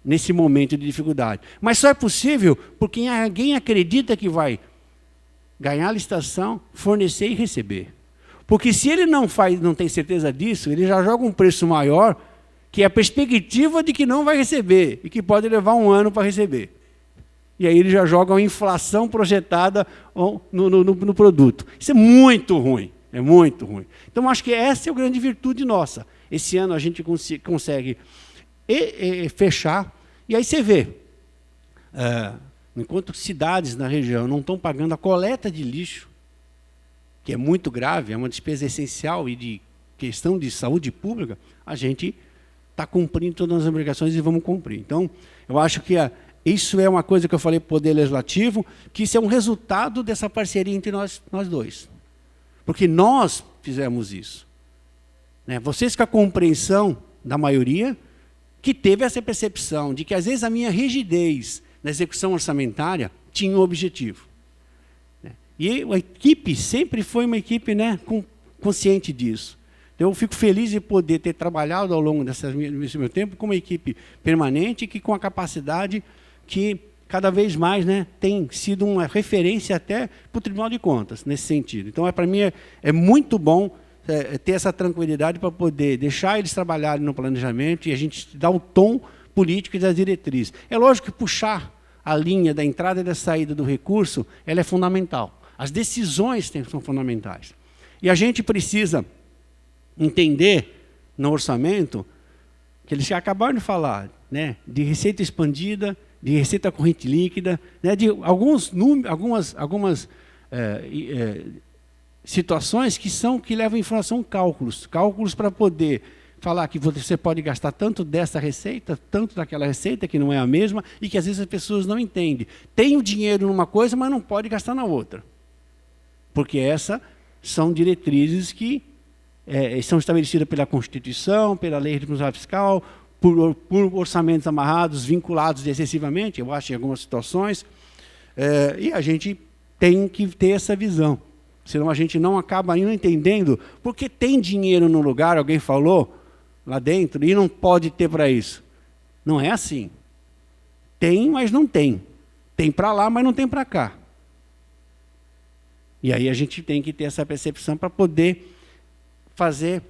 nesse momento de dificuldade. Mas só é possível porque alguém acredita que vai ganhar a licitação, fornecer e receber. Porque se ele não tem certeza disso, ele já joga um preço maior, que é a perspectiva de que não vai receber, e que pode levar 1 ano para receber. E aí ele já joga uma inflação projetada no produto. Isso é muito ruim, é muito ruim. Então, acho que essa é a grande virtude nossa. Esse ano a gente consegue fechar. E aí você vê, enquanto cidades na região não estão pagando a coleta de lixo, que é muito grave, é uma despesa essencial e de questão de saúde pública, a gente está cumprindo todas as obrigações e vamos cumprir. Então, eu acho que isso é uma coisa que eu falei para o Poder Legislativo, que isso é um resultado dessa parceria entre nós dois. Porque nós fizemos isso. Né? Vocês com a compreensão da maioria, que teve essa percepção de que, às vezes, a minha rigidez na execução orçamentária tinha um objetivo. E a equipe sempre foi uma equipe, né, consciente disso. Então, eu fico feliz de poder ter trabalhado ao longo desse meu tempo com uma equipe permanente, que com a capacidade que, cada vez mais, né, tem sido uma referência até para o Tribunal de Contas, nesse sentido. Então, para mim, é muito bom ter essa tranquilidade para poder deixar eles trabalharem no planejamento e a gente dar o tom político e das diretrizes. É lógico que puxar a linha da entrada e da saída do recurso, ela é fundamental. As decisões são fundamentais. E a gente precisa entender no orçamento, que eles acabaram de falar, né, de receita expandida, de receita corrente líquida, né, de algumas situações que levam em informação cálculos para poder falar que você pode gastar tanto dessa receita, tanto daquela receita, que não é a mesma, e que às vezes as pessoas não entendem. Tem o dinheiro numa coisa, mas não pode gastar na outra. Porque essas são diretrizes que são estabelecidas pela Constituição, pela Lei de Responsabilidade Fiscal, por orçamentos amarrados, vinculados excessivamente, eu acho, em algumas situações, e a gente tem que ter essa visão. Senão a gente não acaba ainda entendendo porque tem dinheiro no lugar, alguém falou lá dentro, e não pode ter para isso. Não é assim. Tem, mas não tem. Tem para lá, mas não tem para cá. E aí a gente tem que ter essa percepção para poder fazer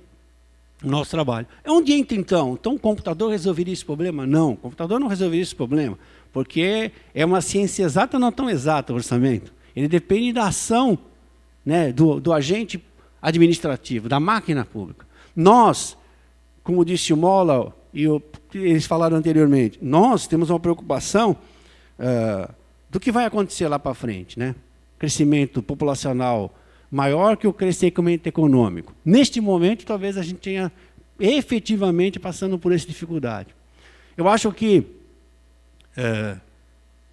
o nosso trabalho. Onde entra, então? Então o computador resolveria esse problema? Não, o computador não resolveria esse problema, porque é uma ciência exata, não tão exata o orçamento. Ele depende da ação, né, do agente administrativo, da máquina pública. Nós, como disse o Mola, e eles falaram anteriormente, nós temos uma preocupação do que vai acontecer lá para frente, né? Crescimento populacional maior que o crescimento econômico. Neste momento, talvez a gente tenha efetivamente passando por essa dificuldade. Eu acho que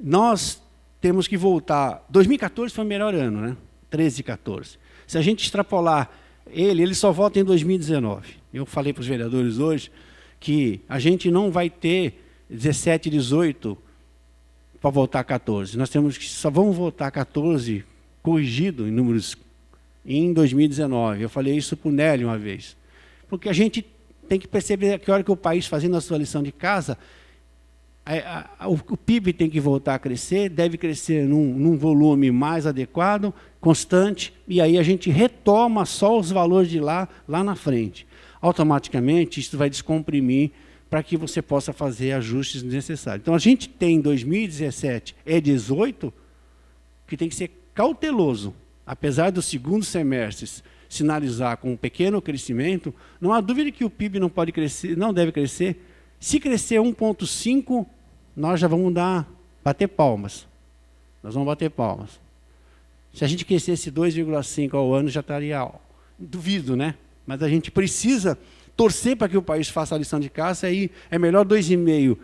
nós temos que voltar. 2014 foi o melhor ano, né? 13 e 14. Se a gente extrapolar ele só volta em 2019. Eu falei para os vereadores hoje que a gente não vai ter 17 e 18 para voltar a 14. Nós temos que só vamos voltar a 14 corrigido em números em 2019. Eu falei isso para o Nélio uma vez. Porque a gente tem que perceber que a hora que o país fazendo a sua lição de casa, O PIB tem que voltar a crescer, deve crescer num volume mais adequado, constante, e aí a gente retoma só os valores de lá na frente. Automaticamente, isso vai descomprimir para que você possa fazer ajustes necessários. Então, a gente tem 2017 e 2018 que tem que ser cauteloso. Apesar do segundo semestre sinalizar com um pequeno crescimento, não há dúvida que o PIB não pode crescer, não deve crescer. Se crescer 1,5, nós já vamos bater palmas. Nós vamos bater palmas. Se a gente crescesse 2,5 ao ano, já estaria, duvido, né? Mas a gente precisa torcer para que o país faça a lição de casa, e é melhor 2,5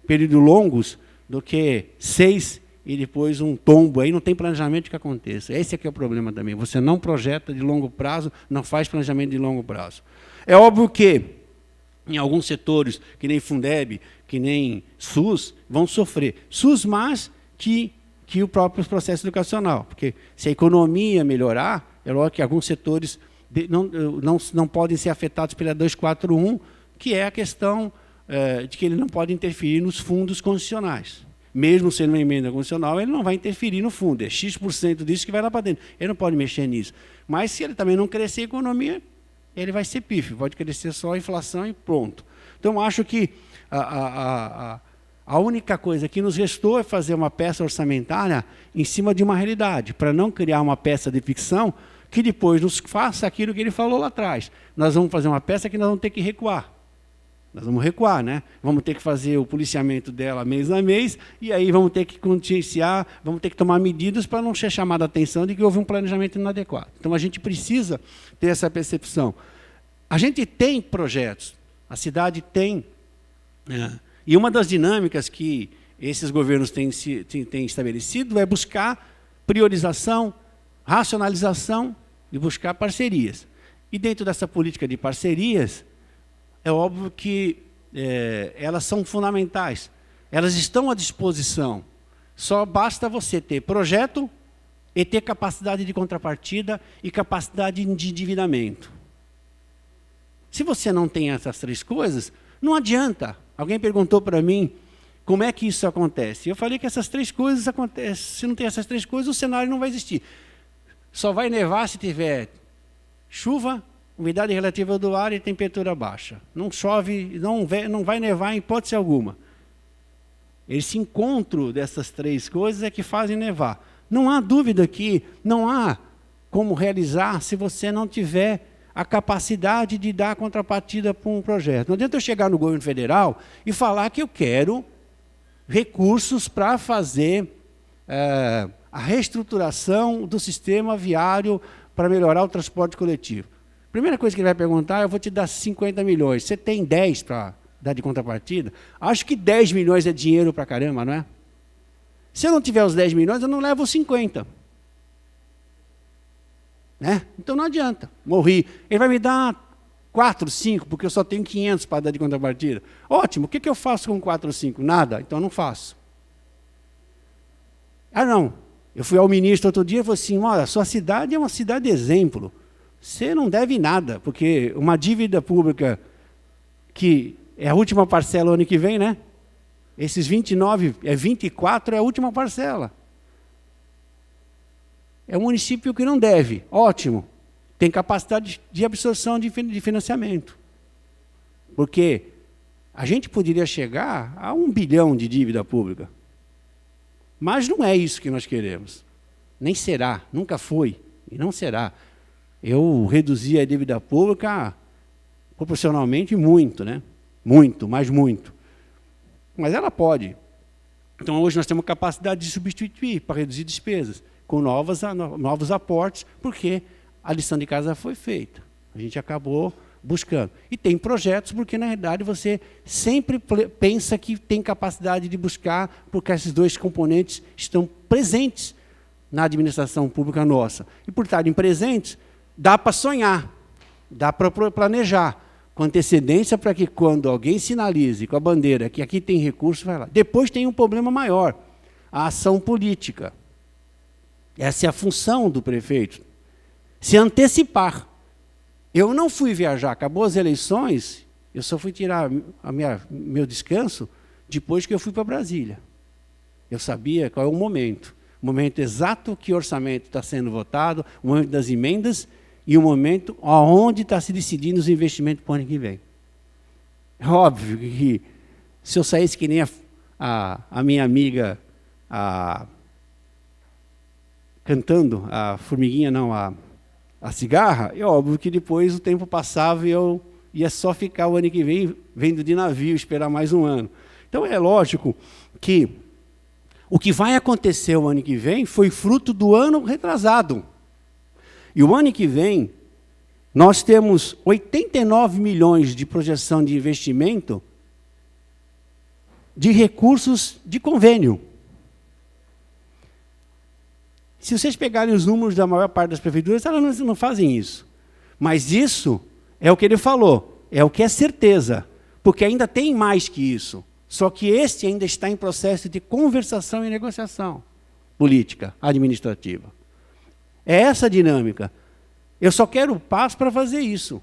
períodos longos do que 6 e depois um tombo. Aí não tem planejamento que aconteça. Esse aqui é o problema também. Você não projeta de longo prazo, não faz planejamento de longo prazo. É óbvio que em alguns setores, que nem Fundeb, que nem SUS, vão sofrer. SUS mais que o próprio processo educacional. Porque se a economia melhorar, é lógico que alguns setores não podem ser afetados pela 241, que é a questão de que ele não pode interferir nos fundos constitucionais. Mesmo sendo uma emenda constitucional, ele não vai interferir no fundo. É X% disso que vai lá para dentro. Ele não pode mexer nisso. Mas se ele também não crescer a economia, ele vai ser pífio, pode crescer só a inflação e pronto. Então, acho que a única coisa que nos restou é fazer uma peça orçamentária em cima de uma realidade, para não criar uma peça de ficção que depois nos faça aquilo que ele falou lá atrás. Nós vamos fazer uma peça que nós vamos ter que recuar. Nós vamos recuar, né? Vamos ter que fazer o policiamento dela mês a mês, e aí vamos ter que contingenciar, vamos ter que tomar medidas para não ser chamada a atenção de que houve um planejamento inadequado. Então, a gente precisa ter essa percepção. A gente tem projetos, a cidade tem, e uma das dinâmicas que esses governos têm estabelecido é buscar priorização, racionalização e buscar parcerias. E dentro dessa política de parcerias, é óbvio que elas são fundamentais. Elas estão à disposição. Só basta você ter projeto e ter capacidade de contrapartida e capacidade de endividamento. Se você não tem essas três coisas, não adianta. Alguém perguntou para mim como é que isso acontece. Eu falei que essas três coisas acontecem. Se não tem essas três coisas, o cenário não vai existir. Só vai nevar se tiver chuva, umidade relativa do ar e temperatura baixa. Não chove, não vai nevar em hipótese alguma. Esse encontro dessas três coisas é que fazem nevar. Não há dúvida que não há como realizar se você não tiver a capacidade de dar contrapartida para um projeto. Não adianta eu chegar no governo federal e falar que eu quero recursos para fazer a reestruturação do sistema viário para melhorar o transporte coletivo. Primeira coisa que ele vai perguntar, eu vou te dar 50 milhões. Você tem 10 para dar de contrapartida? Acho que 10 milhões é dinheiro para caramba, não é? Se eu não tiver os 10 milhões, eu não levo os 50. Né? Então não adianta. Morri. Ele vai me dar 4, 5, porque eu só tenho 500 para dar de contrapartida. Ótimo. O que eu faço com 4 ou 5? Nada. Então eu não faço. Ah, não. Eu fui ao ministro outro dia e falei assim, olha, sua cidade é uma cidade exemplo. Você não deve nada, porque uma dívida pública que é a última parcela ano que vem, né? Esses 29, 24 é a última parcela. É um município que não deve. Ótimo. Tem capacidade de absorção de financiamento. Porque a gente poderia chegar a 1 bilhão de dívida pública. Mas não é isso que nós queremos. Nem será, nunca foi e não será. Eu reduzi a dívida pública proporcionalmente muito, né? Muito, mas muito. Mas ela pode. Então, hoje nós temos capacidade de substituir para reduzir despesas, com novos aportes, porque a lição de casa foi feita. A gente acabou buscando. E tem projetos, porque, na realidade, você sempre pensa que tem capacidade de buscar, porque esses dois componentes estão presentes na administração pública nossa. E, por estarem presentes, dá para sonhar, dá para planejar, com antecedência para que quando alguém sinalize com a bandeira que aqui tem recurso, vai lá. Depois tem um problema maior, a ação política. Essa é a função do prefeito, se antecipar. Eu não fui viajar, acabou as eleições, eu só fui tirar meu descanso depois que eu fui para Brasília. Eu sabia qual é o momento exato que o orçamento está sendo votado, o momento das emendas e o momento onde está se decidindo os investimentos para o ano que vem. É óbvio que se eu saísse que nem a minha amiga cantando, a formiguinha não, a cigarra, é óbvio que depois o tempo passava e eu ia só ficar o ano que vem vendo de navio, esperar mais um ano. Então é lógico que o que vai acontecer o ano que vem foi fruto do ano retrasado. E o ano que vem, nós temos 89 milhões de projeção de investimento de recursos de convênio. Se vocês pegarem os números da maior parte das prefeituras, elas não fazem isso. Mas isso é o que ele falou, é o que é certeza, porque ainda tem mais que isso. Só que este ainda está em processo de conversação e negociação política, administrativa. É essa a dinâmica. Eu só quero paz para fazer isso.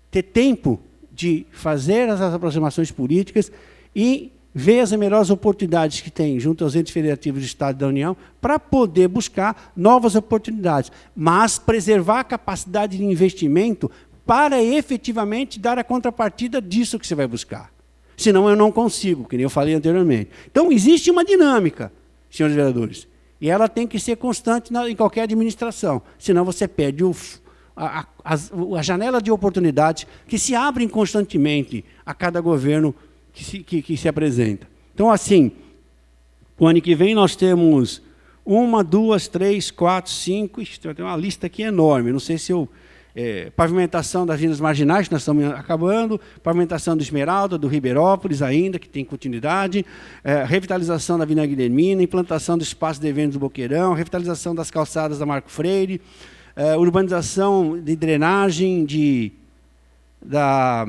Ter tempo de fazer as aproximações políticas e ver as melhores oportunidades que tem junto aos entes federativos do Estado e da União para poder buscar novas oportunidades, mas preservar a capacidade de investimento para efetivamente dar a contrapartida disso que você vai buscar. Senão eu não consigo, que nem eu falei anteriormente. Então, existe uma dinâmica, senhores vereadores, e ela tem que ser constante em qualquer administração, senão você perde a janela de oportunidades que se abrem constantemente a cada governo que se apresenta. Então, assim, o ano que vem nós temos 1, 2, 3, 4, 5, tem uma lista aqui enorme, não sei se eu... pavimentação das linhas marginais, que nós estamos acabando, pavimentação do Esmeralda, do Ribeirópolis ainda, que tem continuidade, revitalização da Avenida Guilhermina, implantação do espaço de eventos do Boqueirão, revitalização das calçadas da Marco Freire, urbanização de drenagem da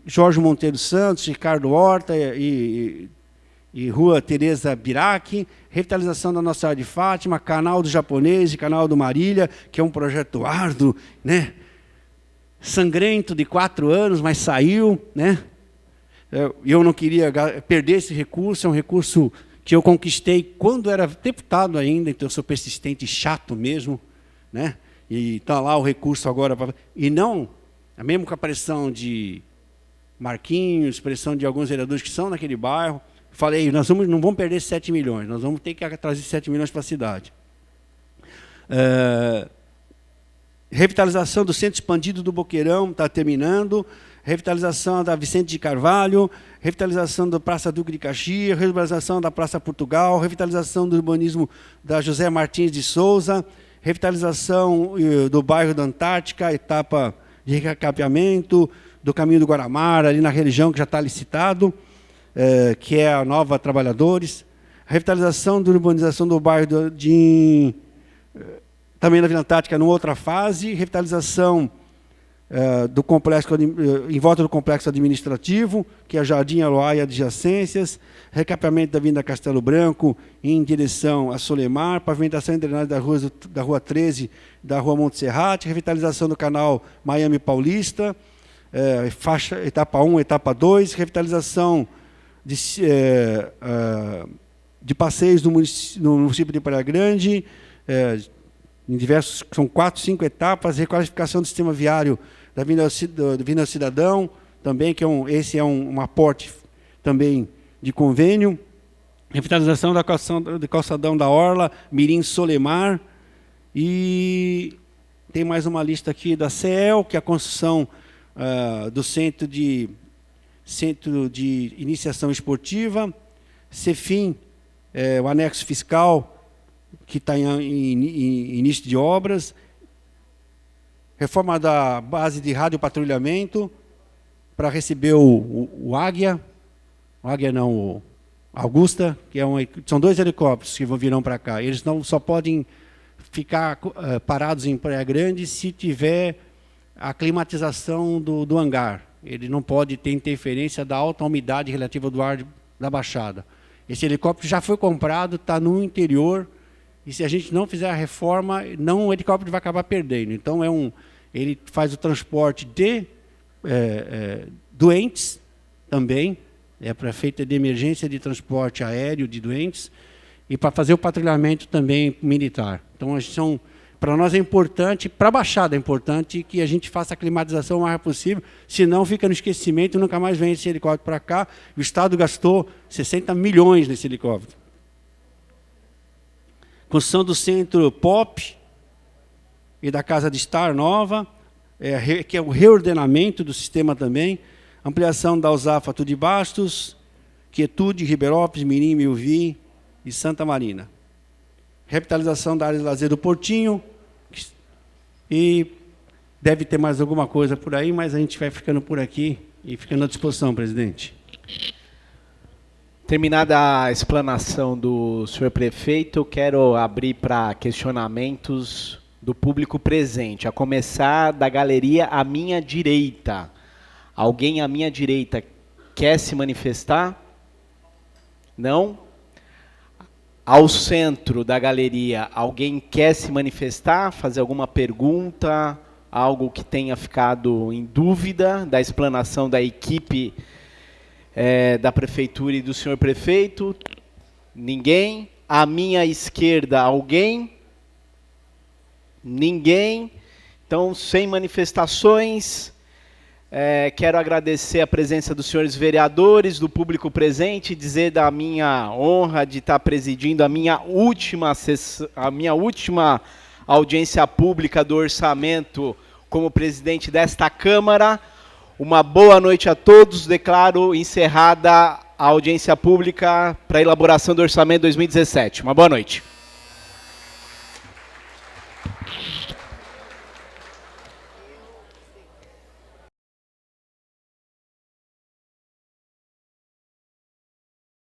Jorge Monteiro Santos, Ricardo Horta e Rua Tereza Biraque, revitalização da Nossa Senhora de Fátima, Canal do Japonês e Canal do Marília, que é um projeto árduo, né? Sangrento de 4 anos, mas saiu, né? Eu não queria perder esse recurso, é um recurso que eu conquistei quando era deputado ainda, então eu sou persistente e chato mesmo, né? E está lá o recurso agora. E não, mesmo com a pressão de Marquinhos, pressão de alguns vereadores que são naquele bairro, falei, nós não vamos perder 7 milhões, nós vamos ter que trazer 7 milhões para a cidade. Revitalização do centro expandido do Boqueirão, está terminando. Revitalização da Vicente de Carvalho, revitalização da Praça Duque de Caxias, revitalização da Praça Portugal, revitalização do urbanismo da José Martins de Souza, revitalização do bairro da Antártica, etapa de recapeamento, do caminho do Guaramara, ali na região que já está licitado, que é a Nova Trabalhadores, revitalização da urbanização do bairro também na Vila Antártica, numa outra fase, revitalização do complexo, em volta do complexo administrativo, que é Jardim Aloá e adjacências, recapeamento da Avenida Castelo Branco em direção a Solemar, pavimentação e drenagem da Rua 13, da Rua Monte Serrate, revitalização do canal Miami Paulista, faixa etapa 1, etapa 2, revitalização de passeios no município de Praia Grande, em diversos, são 4, 5 etapas, requalificação do sistema viário da Avenida Cidadão, também, que esse é um aporte também de convênio, revitalização do calçadão da Orla, Mirim Solemar, e tem mais uma lista aqui da CEL, que é a construção do Centro de Iniciação Esportiva, CEFIM, o anexo fiscal, que está em início de obras, reforma da base de radiopatrulhamento para receber o Águia, o Augusta, que são 2 helicópteros que virão para cá. Eles só podem ficar parados em Praia Grande se tiver a climatização do hangar. Ele não pode ter interferência da alta umidade relativa do ar da Baixada. Esse helicóptero já foi comprado, está no interior, e se a gente não fizer a reforma, o helicóptero vai acabar perdendo. Então, ele faz o transporte de doentes também, É para feita de emergência de transporte aéreo de doentes e para fazer o patrulhamento também militar. Então, para nós é importante, para a Baixada é importante que a gente faça a climatização o mais rápido possível, senão fica no esquecimento e nunca mais vem esse helicóptero para cá. O Estado gastou 60 milhões nesse helicóptero. Construção do centro POP e da Casa de Estar nova, que é o reordenamento do sistema também, ampliação da Usafato de Bastos, Quietude, Ribeirópolis, Mirim, Milvi e Santa Marina. Revitalização da área de lazer do Portinho, e deve ter mais alguma coisa por aí, mas a gente vai ficando por aqui e ficando à disposição, presidente. Terminada a explanação do senhor prefeito, eu quero abrir para questionamentos do público presente, a começar da galeria à minha direita. Alguém à minha direita quer se manifestar? Não? Ao centro da galeria, alguém quer se manifestar, fazer alguma pergunta, algo que tenha ficado em dúvida da explanação da equipe da prefeitura e do senhor prefeito? Ninguém? À minha esquerda, alguém? Ninguém? Então, sem manifestações, quero agradecer a presença dos senhores vereadores, do público presente, dizer da minha honra de estar presidindo a minha última audiência pública do orçamento como presidente desta Câmara. Uma boa noite a todos. Declaro encerrada a audiência pública para a elaboração do orçamento 2017. Uma boa noite.